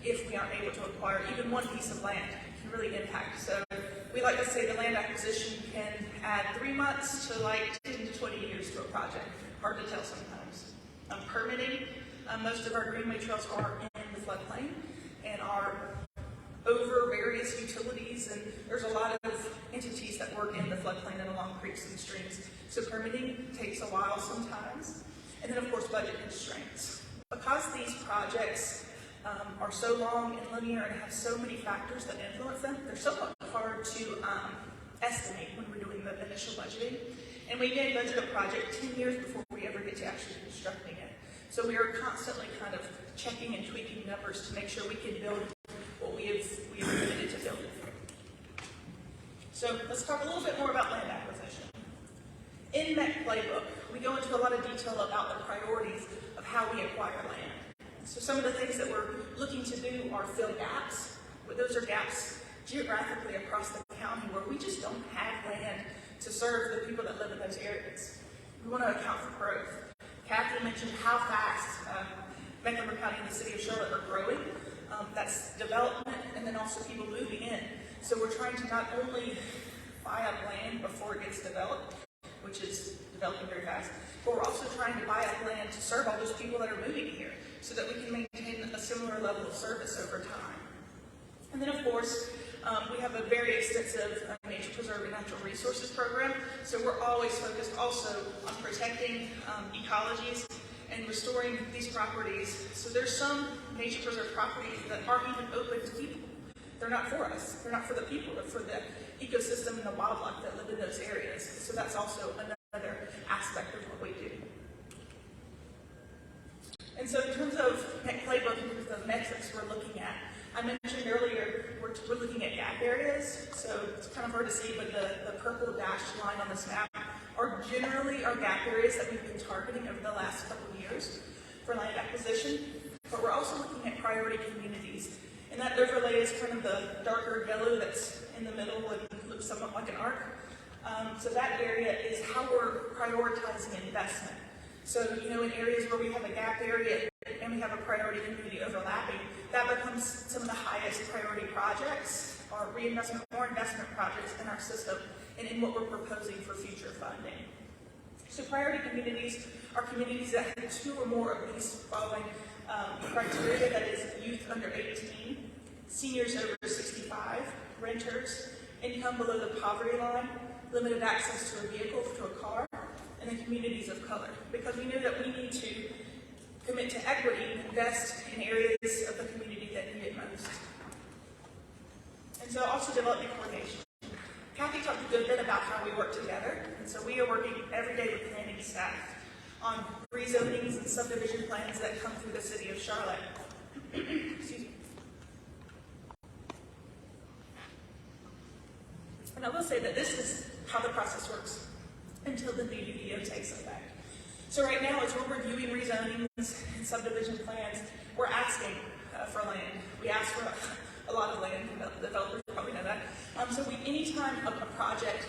Speaker 5: if we aren't able to acquire even one piece of land, can really impact. So we like to say the land acquisition can add 3 months to like 10 to 20 years to a project. Hard to tell sometimes. Permitting, most of our greenway trails are in the floodplain and are over various utilities, and there's a lot of entities that work in the floodplain and along creeks and streams. So permitting takes a while sometimes. And then of course budget constraints. Because these projects are so long and linear and have so many factors that influence them, they're somewhat hard to estimate when we're doing the initial budgeting. And we may budget a project 10 years before we ever get to actually constructing it. So we are constantly kind of checking and tweaking numbers to make sure we can build what we have committed to building. So let's talk a little bit more about land acquisition. In MEC Playbook, we go into a lot of detail about the priorities of how we acquire land. So some of the things that we're looking to do are fill gaps. Those are gaps geographically across the county where we just don't have land to serve the people that live in those areas. We want to account for growth. Kathy mentioned how fast Mecklenburg County and the city of Charlotte are growing. That's development and then also people moving in. So we're trying to not only buy up land before it gets developed, which is developing very fast, but we're also trying to buy up land to serve all those people that are moving here so that we can maintain a similar level of service over time. And then of course, we have a very extensive nature preserve and natural resources program, so we're always focused also on protecting ecologies and restoring these properties. So there's some nature preserve properties that aren't even open to people. They're not for us. They're not for the people. They're for the ecosystem and the wildlife that live in those areas. So that's also another aspect of what we do. And so in terms of MEC Playbook, in terms of metrics we're looking at, I mentioned earlier we're looking at gap areas. So it's kind of hard to see, but the purple dashed line on this map are generally our gap areas that we've been targeting over the last couple of years for land acquisition. But we're also looking at priority communities. And that overlay is kind of the darker yellow that's in the middle and looks somewhat like an arc. So that area is how we're prioritizing investment. So, you know, in areas where we have a gap area and we have a priority community overlapping, that becomes some of the highest priority projects or reinvestment or investment projects in our system and in what we're proposing for future funding. So priority communities are communities that have 2 or more of these following criteria, that is youth under 18, seniors over 65, renters, income below the poverty line, limited access to a vehicle, to a car, and then communities of color. Because we know that we need to commit to equity and invest in areas of the community that need it most. And so also development coordination. Kathy talked a good bit about how we work together, and so we are working every day with planning staff on rezonings and subdivision plans that come through the city of Charlotte. Excuse me. And I will say that this is how the process works until the new UDO takes effect. So right now, as we're reviewing rezonings and subdivision plans, we're asking for land. We ask for a lot of land. Developers probably know that. So anytime a project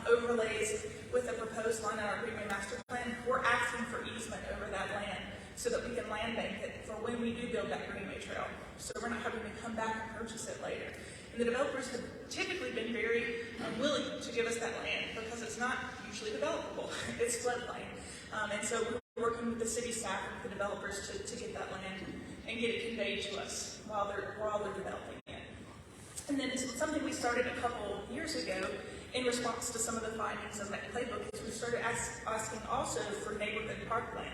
Speaker 5: overlays with a proposed line in our Greenway Master Plan, we're asking for easement over that land so that we can land bank it for when we do build that Greenway Trail. So we're not having to come back and purchase it later. And the developers have typically been very willing to give us that land because it's not usually developable. It's floodplain. And so we're working with the city staff and with the developers to get that land and get it conveyed to us while they're developing it. And then it's something we started a couple years ago in response to some of the findings of that playbook is we started asking also for neighborhood parkland.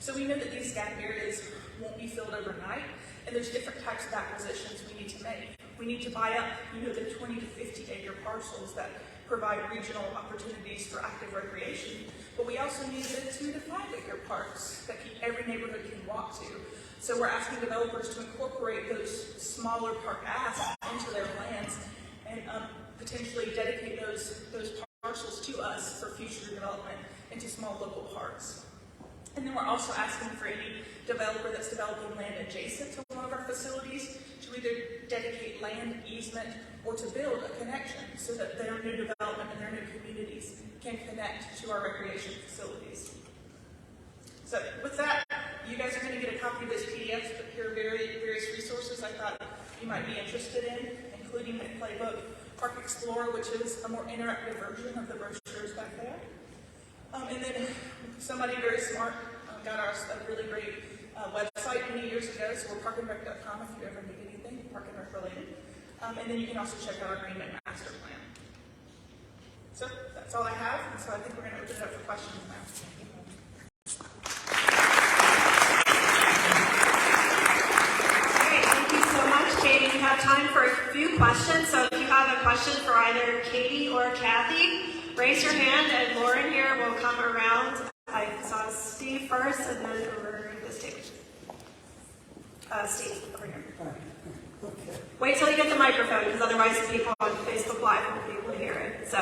Speaker 5: So we know that these gap areas won't be filled overnight, and there's different types of acquisitions we need to make. We need to buy up, the 20 to 50 acre parcels that provide regional opportunities for active recreation. But we also need the 2 to 5 acre parks that every neighborhood can walk to. So we're asking developers to incorporate those smaller park asks into their plans and potentially dedicate those parcels to us for future development into small local parks. And then we're also asking for any developer that's developing land adjacent to one of our facilities to either dedicate land, easement, or to build a connection so that their new development and their new communities can connect to our recreation facilities. So with that, you guys are going to get a copy of this PDF. Here are various resources I thought you might be interested in, including the playbook, Park Explorer, which is a more interactive version of the brochures back there. And then somebody very smart got us a really great website many years ago, so we're parkandrec.com if you ever need anything Park and Rec related. And then you can also check out our Green Bay Master Plan. So that's all I have, and so I think we're going to open it up for questions now.
Speaker 2: Great, thank you so much, Katie. We have time for a few questions, so if you have a question for either Katie or Kathy, raise your hand, and Lauren here will come around. I saw Steve first, and then over this table. Steve, over here. Wait till you get the microphone, because otherwise the people on Facebook Live won't be able to hear it. So,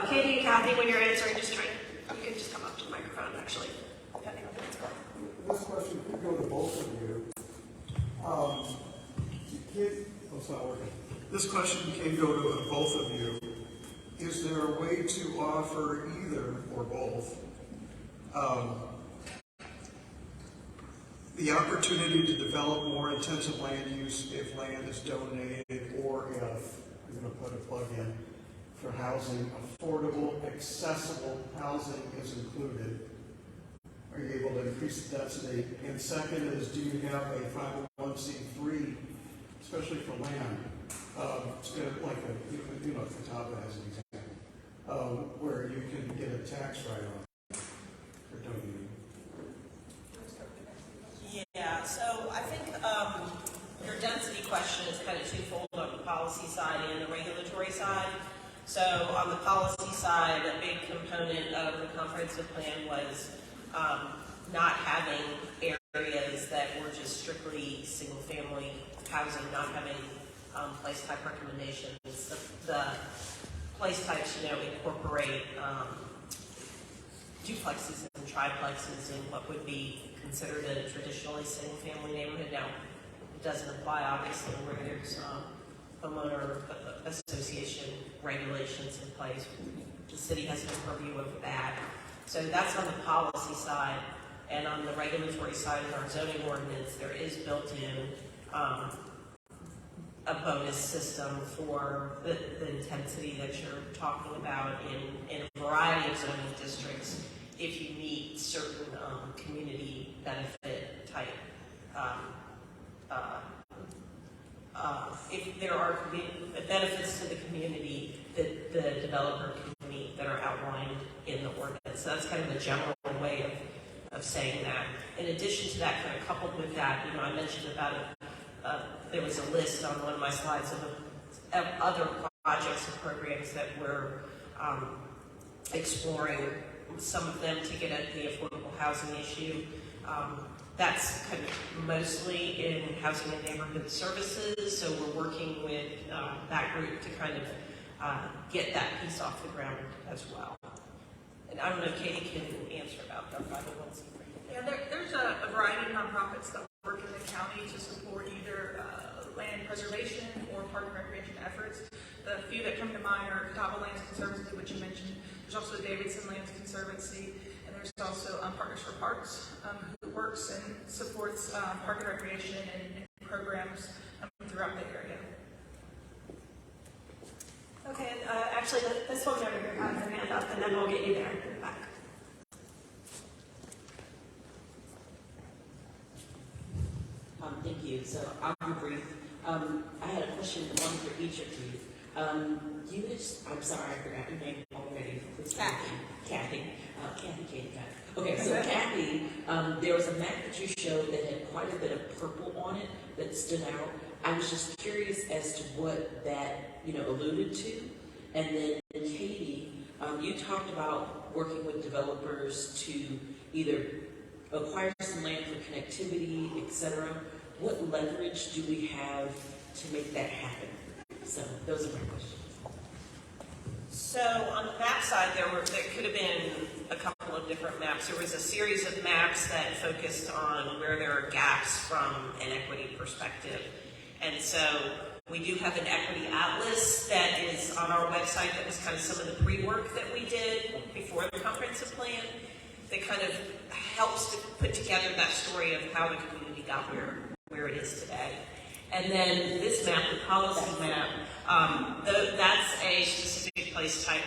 Speaker 2: Katie and Kathy, when you're answering, you can just come up to the microphone, actually, depending on what's going on.
Speaker 6: This question could go to both of you. It's not working. This question can go to both of you. Is there a way to offer either or both the opportunity to develop more intensive land use if land is donated, or if, I'm going to put a plug in, for housing, affordable, accessible housing is included? Are you able to increase the density? And second is, do you have a 501c3, especially for land, like for top as an example, where you can get a tax write-off for donating?
Speaker 4: Yeah, so I think your density question is kind of twofold on the policy side and the regulatory side. So on the policy side, a big component of the comprehensive plan was not having areas that were just strictly single-family housing, not having place type recommendations. The place types, incorporate duplexes and triplexes in what would be considered a traditionally single-family neighborhood. Now, it doesn't apply, obviously, where there's homeowner association regulations in place. The city has no purview over that. So that's on the policy side. And on the regulatory side of our zoning ordinance, there is built in a bonus system for the intensity that you're talking about in a variety of zoning districts if you meet certain community benefit type. If there are benefits to the community that the developer can meet that are outlined in the ordinance. So that's kind of the general way of saying that. In addition to that, kind of coupled with that, I mentioned about there was a list on one of my slides of other projects and programs that we're exploring, some of them to get at the affordable housing issue. That's kind of mostly in housing and neighborhood services, so we're working with that group to kind of get that piece off the ground as well. And I don't know if Katie can answer about the 501c3.
Speaker 5: Yeah, there's a variety of nonprofits that work in the county to support either land preservation or park and recreation efforts. The few that come to mind are Catawba Lands Conservancy, which you mentioned. There's also Davidson Lands Conservancy, and there's also Partners for Parks, who works and supports park and recreation and programs throughout the area.
Speaker 2: Okay, actually, this one over here has their hand up, and then we'll get you there in the back.
Speaker 7: Thank you. So I'll be brief. I had a question, one for each of you. I'm sorry, I forgot your name already.
Speaker 4: Kathy.
Speaker 7: Kathy. Okay, so Kathy, there was a map that you showed that had quite a bit of purple on it that stood out. I was just curious as to what that, alluded to. And then Katie, you talked about working with developers to either acquire some land for connectivity, etc. What leverage do we have to make that happen? So those are my questions.
Speaker 4: So on the map side, there could have been a couple of different maps. There was a series of maps that focused on where there are gaps from an equity perspective. And so we do have an equity atlas that is on our website that was kind of some of the pre-work that we did before the comprehensive plan that kind of helps to put together that story of how the community got where it is today. And then this map, the policy map, that's a specific place type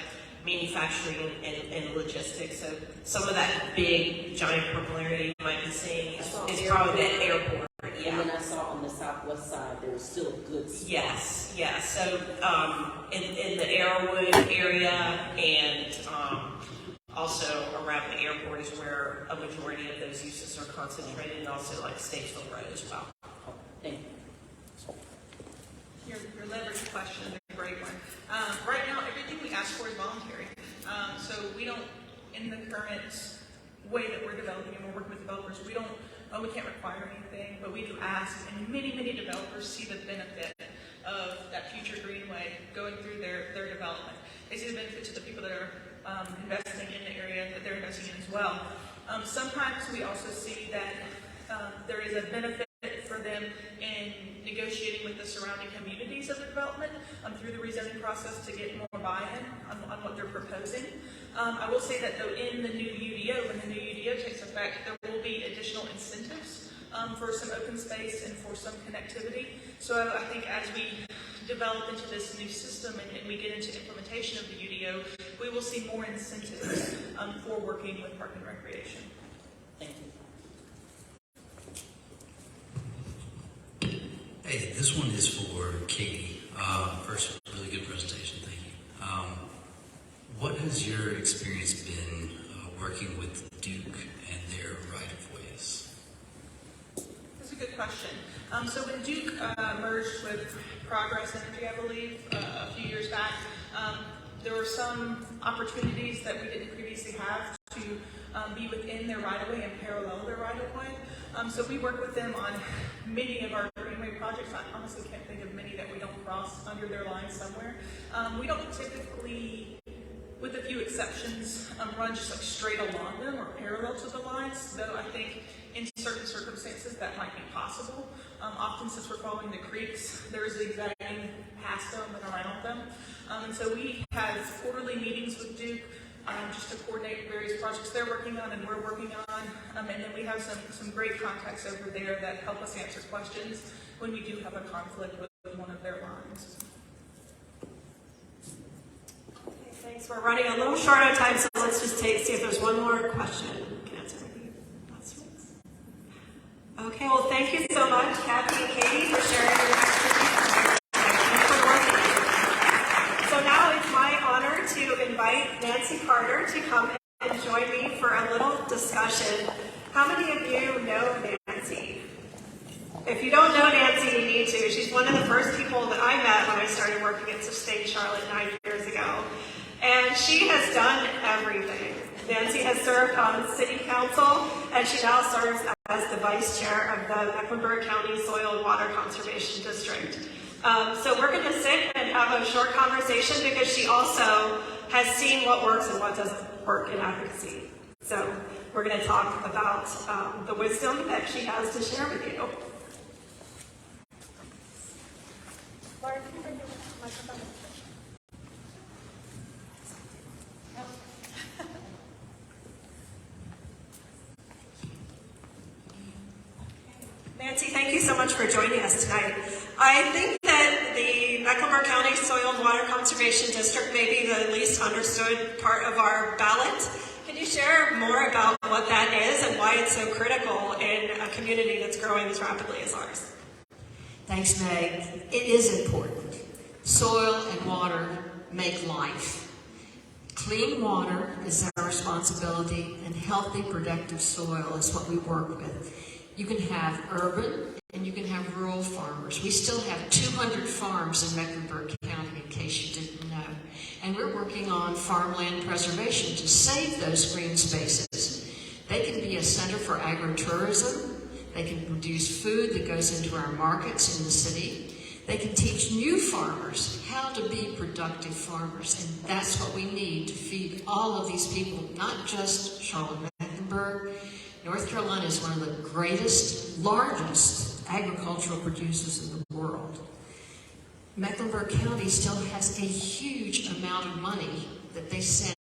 Speaker 4: manufacturing and logistics. So some of that big, giant purple area you might be seeing is probably that airport. Yeah.
Speaker 7: And then I saw on the southwest side there was still good spots.
Speaker 4: Yes, yes. So in the Arrowwood area and also around the airport is where a majority of those uses are concentrated, and also like Statesville Road as well.
Speaker 7: Thank you.
Speaker 5: Your leverage question is a great one. Right now, everything we ask for is voluntary. So we don't, in the current way that we're developing and we're working with developers, we can't require anything, but we do ask, and many developers see the benefit of that future greenway going through their development. They see the benefit to the people that are investing in the area that they're investing in as well. Sometimes we also see that there is a benefit for them in negotiating with the surrounding communities of the development through the rezoning process to get more buy-in on what they're proposing. I will say that though in the new UDO, when the new UDO takes effect, there will be additional incentives for some open space and for some connectivity. So I think as we develop into this new system and we get into implementation of the UDO, we will see more incentives for working with Park and Recreation.
Speaker 7: Thank you.
Speaker 8: Hey, this one is for Katie. First, really good presentation, thank you. What has your experience been working with Duke and their right-of-ways?
Speaker 5: That's a good question. So when Duke merged with Progress Energy, I believe, a few years back, there were some opportunities that we didn't previously have to be within their right-of-way and parallel their right-of-way. So we work with them on many of our greenway projects. I honestly can't think of many that we don't cross under their line somewhere. We don't typically, with a few exceptions, run just like straight along them or parallel to the lines, though I think in certain circumstances that might be possible. Often since we're following the creeks, there's zigzagging past them and around them. And so we have quarterly meetings with Duke just to coordinate various projects they're working on and we're working on. And then we have some great contacts over there that help us answer questions when we do have a conflict with one of their lines.
Speaker 2: Okay, thanks. We're running a little short on time, so let's just see if there's one more question. Can answer maybe last week's. Okay, well, thank you so much, Kathy and Katie, for sharing your expertise. Thank you for working. So now it's my honor to invite Nancy Carter to come and join me for a little discussion. How many of you know Nancy? If you don't know Nancy, you need to. She's one of the first people that I met when I started working at Sustain Charlotte 9 years ago. And she has done everything. Nancy has served on city council, and she now serves as the vice chair of the Mecklenburg County Soil and Water Conservation District. So we're going to sit and have a short conversation because she also has seen what works and what doesn't work in advocacy. So we're going to talk about the wisdom that she has to share with you. Laura, can you bring your microphone? Nancy, thank you so much for joining us tonight. I think that the Mecklenburg County Soil and Water Conservation District may be the least understood part of our ballot. Can you share more about what that is and why it's so critical in a community that's growing as rapidly as ours?
Speaker 9: Thanks, Meg. It is important. Soil and water make life. Clean water is our responsibility, and healthy, productive soil is what we work with. You can have urban and you can have rural farmers. We still have 200 farms in Mecklenburg County, in case you didn't know. And we're working on farmland preservation to save those green spaces. They can be a center for agritourism. They can produce food that goes into our markets in the city. They can teach new farmers how to be productive farmers. And that's what we need to feed all of these people, not just Charlotte Mecklenburg. North Carolina is one of the greatest, largest agricultural producers in the world. Mecklenburg County still has a huge amount of money that they send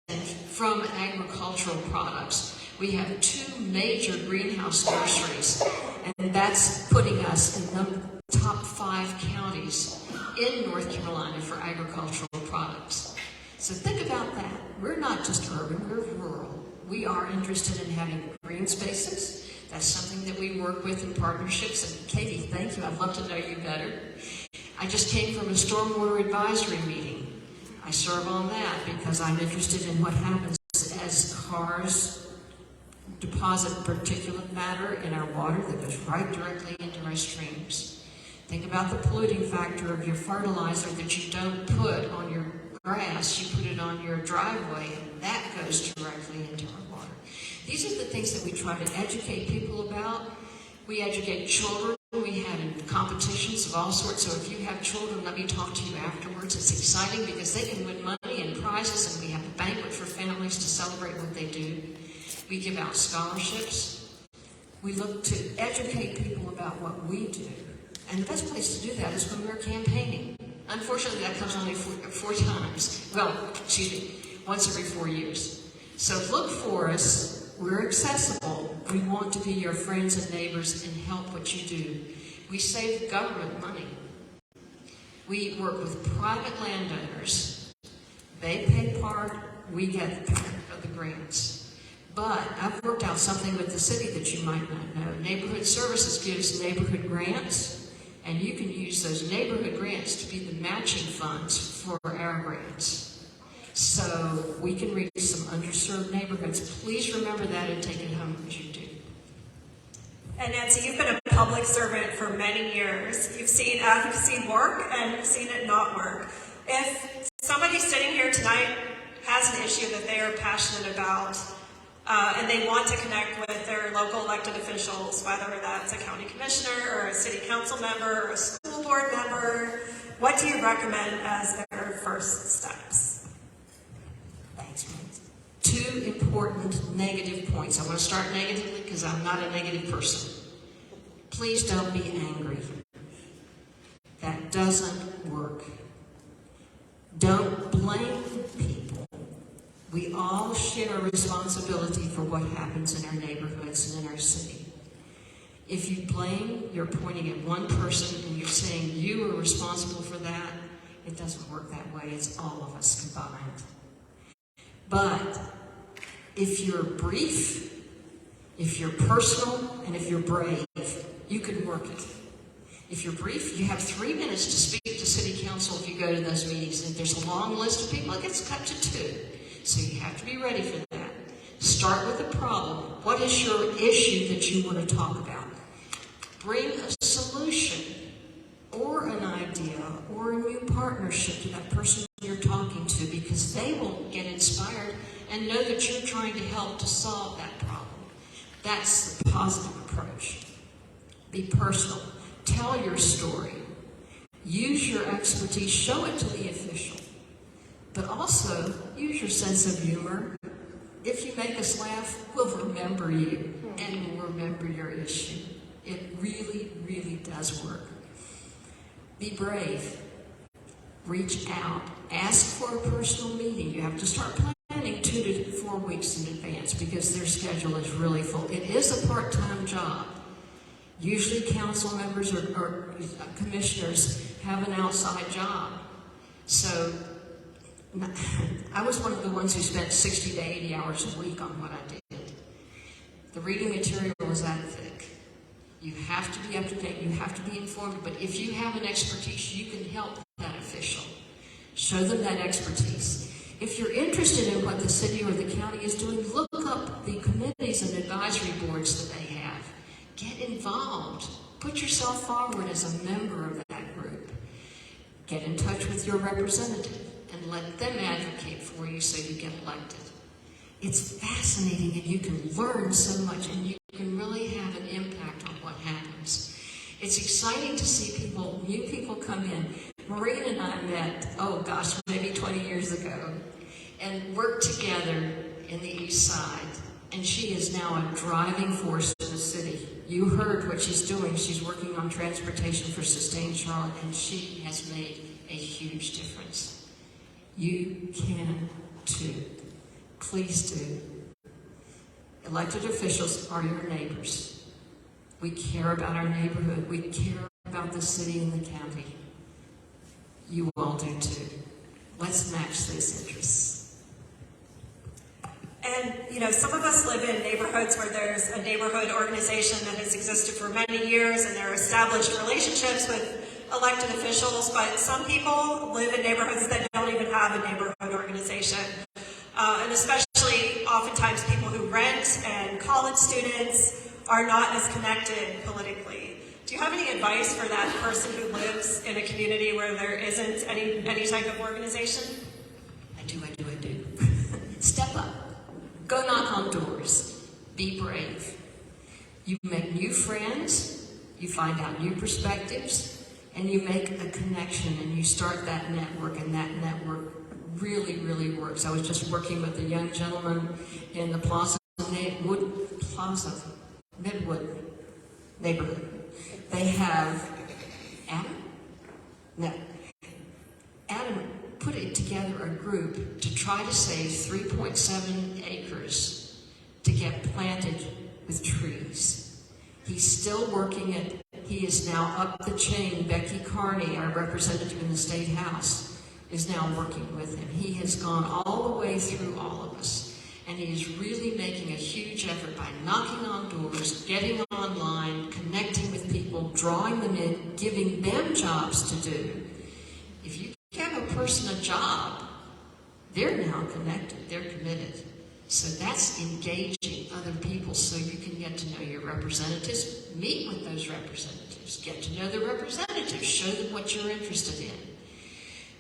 Speaker 9: from agricultural products. We have 2 major greenhouse nurseries, and that's putting us in the top 5 5 counties in North Carolina for agricultural products. So think about that. We're not just urban, we're rural. We are interested in having green spaces. That's something that we work with in partnerships. And Katie, thank you. I'd love to know you better. I just came from a stormwater advisory meeting. I serve on that because I'm interested in what happens as cars deposit particulate matter in our water that goes right directly into our streams. Think about the polluting factor of your fertilizer that you don't put on your grass, you put it on your driveway, and that goes directly into our water. These are the things that we try to educate people about. We educate children. We have competitions of all sorts. So if you have children, let me talk to you afterwards. It's exciting because they can win money and prizes, and we have a banquet for families to celebrate what they do. We give out scholarships. We look to educate people about what we do. And the best place to do that is when we're campaigning. Unfortunately, that comes only four times. Well, excuse me, once every 4 years. So look for us. We're accessible. We want to be your friends and neighbors and help what you do. We save government money. We work with private landowners. They pay part, we get part of the grants. But I've worked out something with the city that you might not know. Neighborhood Services gives neighborhood grants, and you can use those neighborhood grants to be the matching funds for our grants. So we can reach some underserved neighborhoods. Please remember that and take it home as you do.
Speaker 2: And Nancy, you've been a public servant for many years. You've seen advocacy work and you've seen it not work. If somebody sitting here tonight has an issue that they are passionate about, and they want to connect with their local elected officials, whether that's a county commissioner or a city council member or a school board member, what do you recommend as their first steps?
Speaker 9: Two important negative points. I want to start negatively because I'm not a negative person. Please don't be angry. That doesn't work. Don't blame people. We all share responsibility for what happens in our neighborhoods and in our city. If you blame, you're pointing at one person and you're saying you are responsible for that. It doesn't work that way. It's all of us combined. But if you're brief, if you're personal, and if you're brave, you can work it. If you're brief, you have 3 minutes to speak to city council if you go to those meetings. If there's a long list of people, it gets cut to 2. So you have to be ready for that. Start with the problem. What is your issue that you want to talk about? Bring a solution or an idea or a new partnership to that person you're talking to, because they will get inspired and know that you're trying to help to solve that problem. That's the positive approach. Be personal. Tell your story. Use your expertise. Show it to the official. But also, use your sense of humor. If you make us laugh, we'll remember you and we'll remember your issue. It really, really does work. Be brave. Reach out. Ask for a personal meeting. You have to start planning 2 to 4 weeks in advance because their schedule is really full. It is a part-time job. Usually council members or commissioners have an outside job. So I was one of the ones who spent 60 to 80 hours a week on what I did. The reading material was that thick. You have to be up to date. You have to be informed. But if you have an expertise, you can help that official. Show them that expertise. If you're interested in what the city or the county is doing, look up the committees and advisory boards that they have. Get involved. Put yourself forward as a member of that group. Get in touch with your representative and let them advocate for you so you get elected. It's fascinating and you can learn so much and you can really have an impact on what happens. It's exciting to see new people come in. Maureen and I met, maybe 20 years ago, and worked together in the East Side. And she is now a driving force in the city. You heard what she's doing. She's working on transportation for Sustained Charlotte, and she has made a huge difference. You can too. Please do. Elected officials are your neighbors. We care about our neighborhood. We care about the city and the county. You all do too. Let's match those interests.
Speaker 2: And, you know, some of us live in neighborhoods where there's a neighborhood organization that has existed for many years and there are established relationships with elected officials, but some people live in neighborhoods that don't even have a neighborhood organization. And especially oftentimes people who rent and college students are not as connected politically. Do you have any advice for that person who lives in a community where there isn't any type of organization?
Speaker 9: I do. Step up. Go knock on doors. Be brave. You make new friends, you find out new perspectives, and you make a connection and you start that network, and that network really, really works. I was just working with a young gentleman in the Midwood neighborhood. They have Adam put it together a group to try to save 3.7 acres to get planted with trees. He's still working it. He is now up the chain. Becky Carney, our representative in the State House, is now working with him. He has gone all the way through all of us, and he is really making a huge effort by knocking on doors, getting online, connecting with people, drawing them in, giving them jobs to do. If you give a person a job, they're now connected, they're committed. So that's engaging other people so you can get to know your representatives, meet with those representatives, get to know the representatives, show them what you're interested in.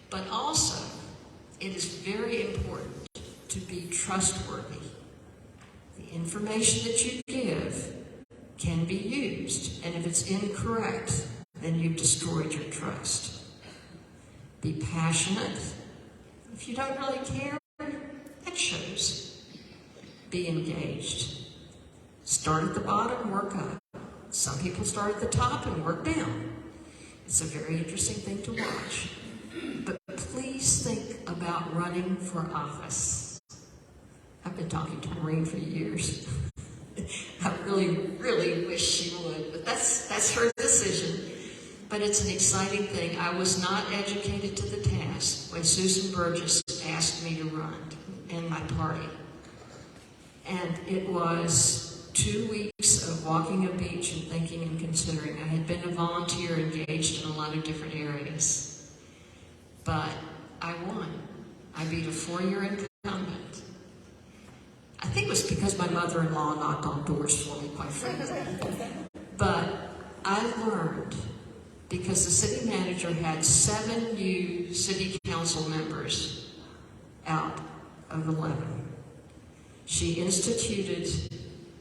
Speaker 9: But also, it is very important to be trustworthy. The information that you give can be used, and if it's incorrect, then you've destroyed your trust. Be passionate. If you don't really care, that shows. Be engaged. Start at the bottom, work up. Some people start at the top and work down. It's a very interesting thing to watch. But please think about running for office. I've been talking to Maureen for years. I really, really wish she would, but that's her decision. But it's an exciting thing. I was not educated to the task when Susan Burgess asked me to run in my party. And it was 2 weeks of walking a beach and thinking and considering. I had been a volunteer engaged in a lot of different areas. But I won. I beat a 4-year incumbent. I think it was because my mother-in-law knocked on doors for me, quite frankly. But I learned, because the city manager had 7 new city council members out of 11. She instituted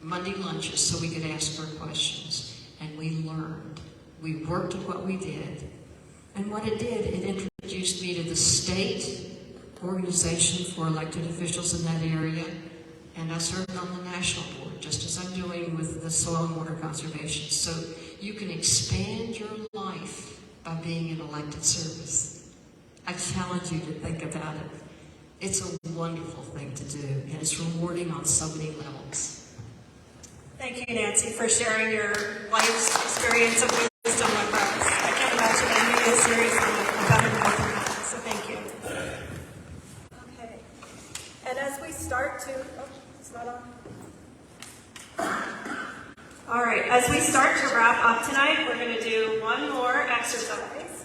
Speaker 9: Monday lunches so we could ask her questions, and we learned. We worked at what we did, and what it did, it introduced me to the state organization for elected officials in that area, and I served on the national board, just as I'm doing with the soil and water conservation. So you can expand your life by being in elected service. I challenge you to think about it. It's a wonderful thing to do, and it's rewarding on so many levels.
Speaker 2: Thank you, Nancy, for sharing your life's experience of wisdom with us. I can't imagine ending this series without a more than that, so thank you. Okay. And as we start to... Oh, it's not on. All right. As we start to wrap up tonight, we're going to do one more exercise.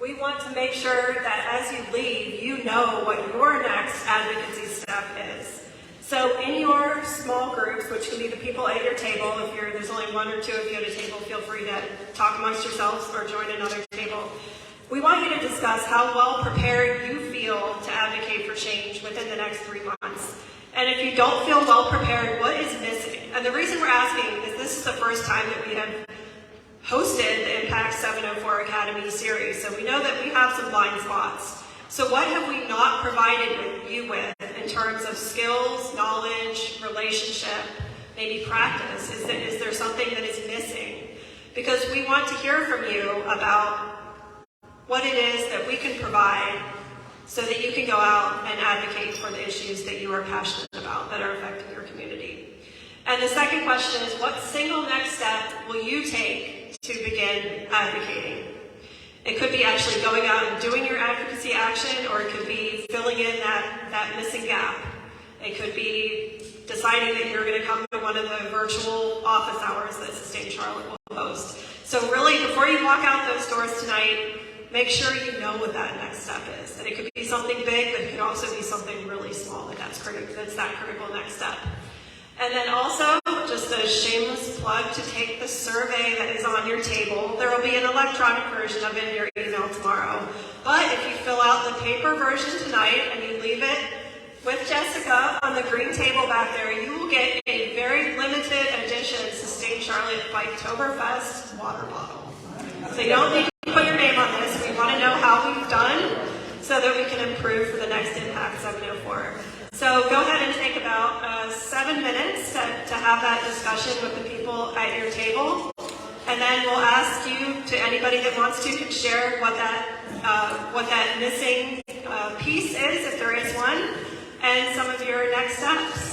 Speaker 2: We want to make sure that as you leave, you know what your next advocacy step is. So in your small groups, which can be the people at your table, if there's only 1 or 2 of you at a table, feel free to talk amongst yourselves or join another table. We want you to discuss how well prepared you feel to advocate for change within the next 3 months. And if you don't feel well prepared, what is missing? And the reason we're asking is this is the first time that we have hosted the Impact 704 Academy series, so we know that we have some blind spots. So what have we not provided you with in terms of skills, knowledge, relationship, maybe practice? Is there something that is missing? Because we want to hear from you about what it is that we can provide so that you can go out and advocate for the issues that you are passionate about that are affecting your community. And the second question is, what single next step will you take to begin advocating. It could be actually going out and doing your advocacy action, or it could be filling in that missing gap. It could be deciding that you're going to come to one of the virtual office hours that Sustain Charlotte will host. So really, before you walk out those doors tonight, make sure you know what that next step is. And it could be something big, but it could also be something really small that's that critical next step. And then also, just a shameless plug to take the survey that is on your table. There will be an electronic version of it in your email tomorrow. But if you fill out the paper version tonight and you leave it with Jessica on the green table back there, you will get a very limited edition Sustain Charlotte Biketoberfest water bottle. So you don't need to put your name on this. We want to know how we've done so that we can improve for the next Impact 704. So go ahead and take about 7 minutes to have that discussion with the people at your table. And then we'll ask you, to anybody that wants to, can share what that missing piece is, if there is one, and some of your next steps.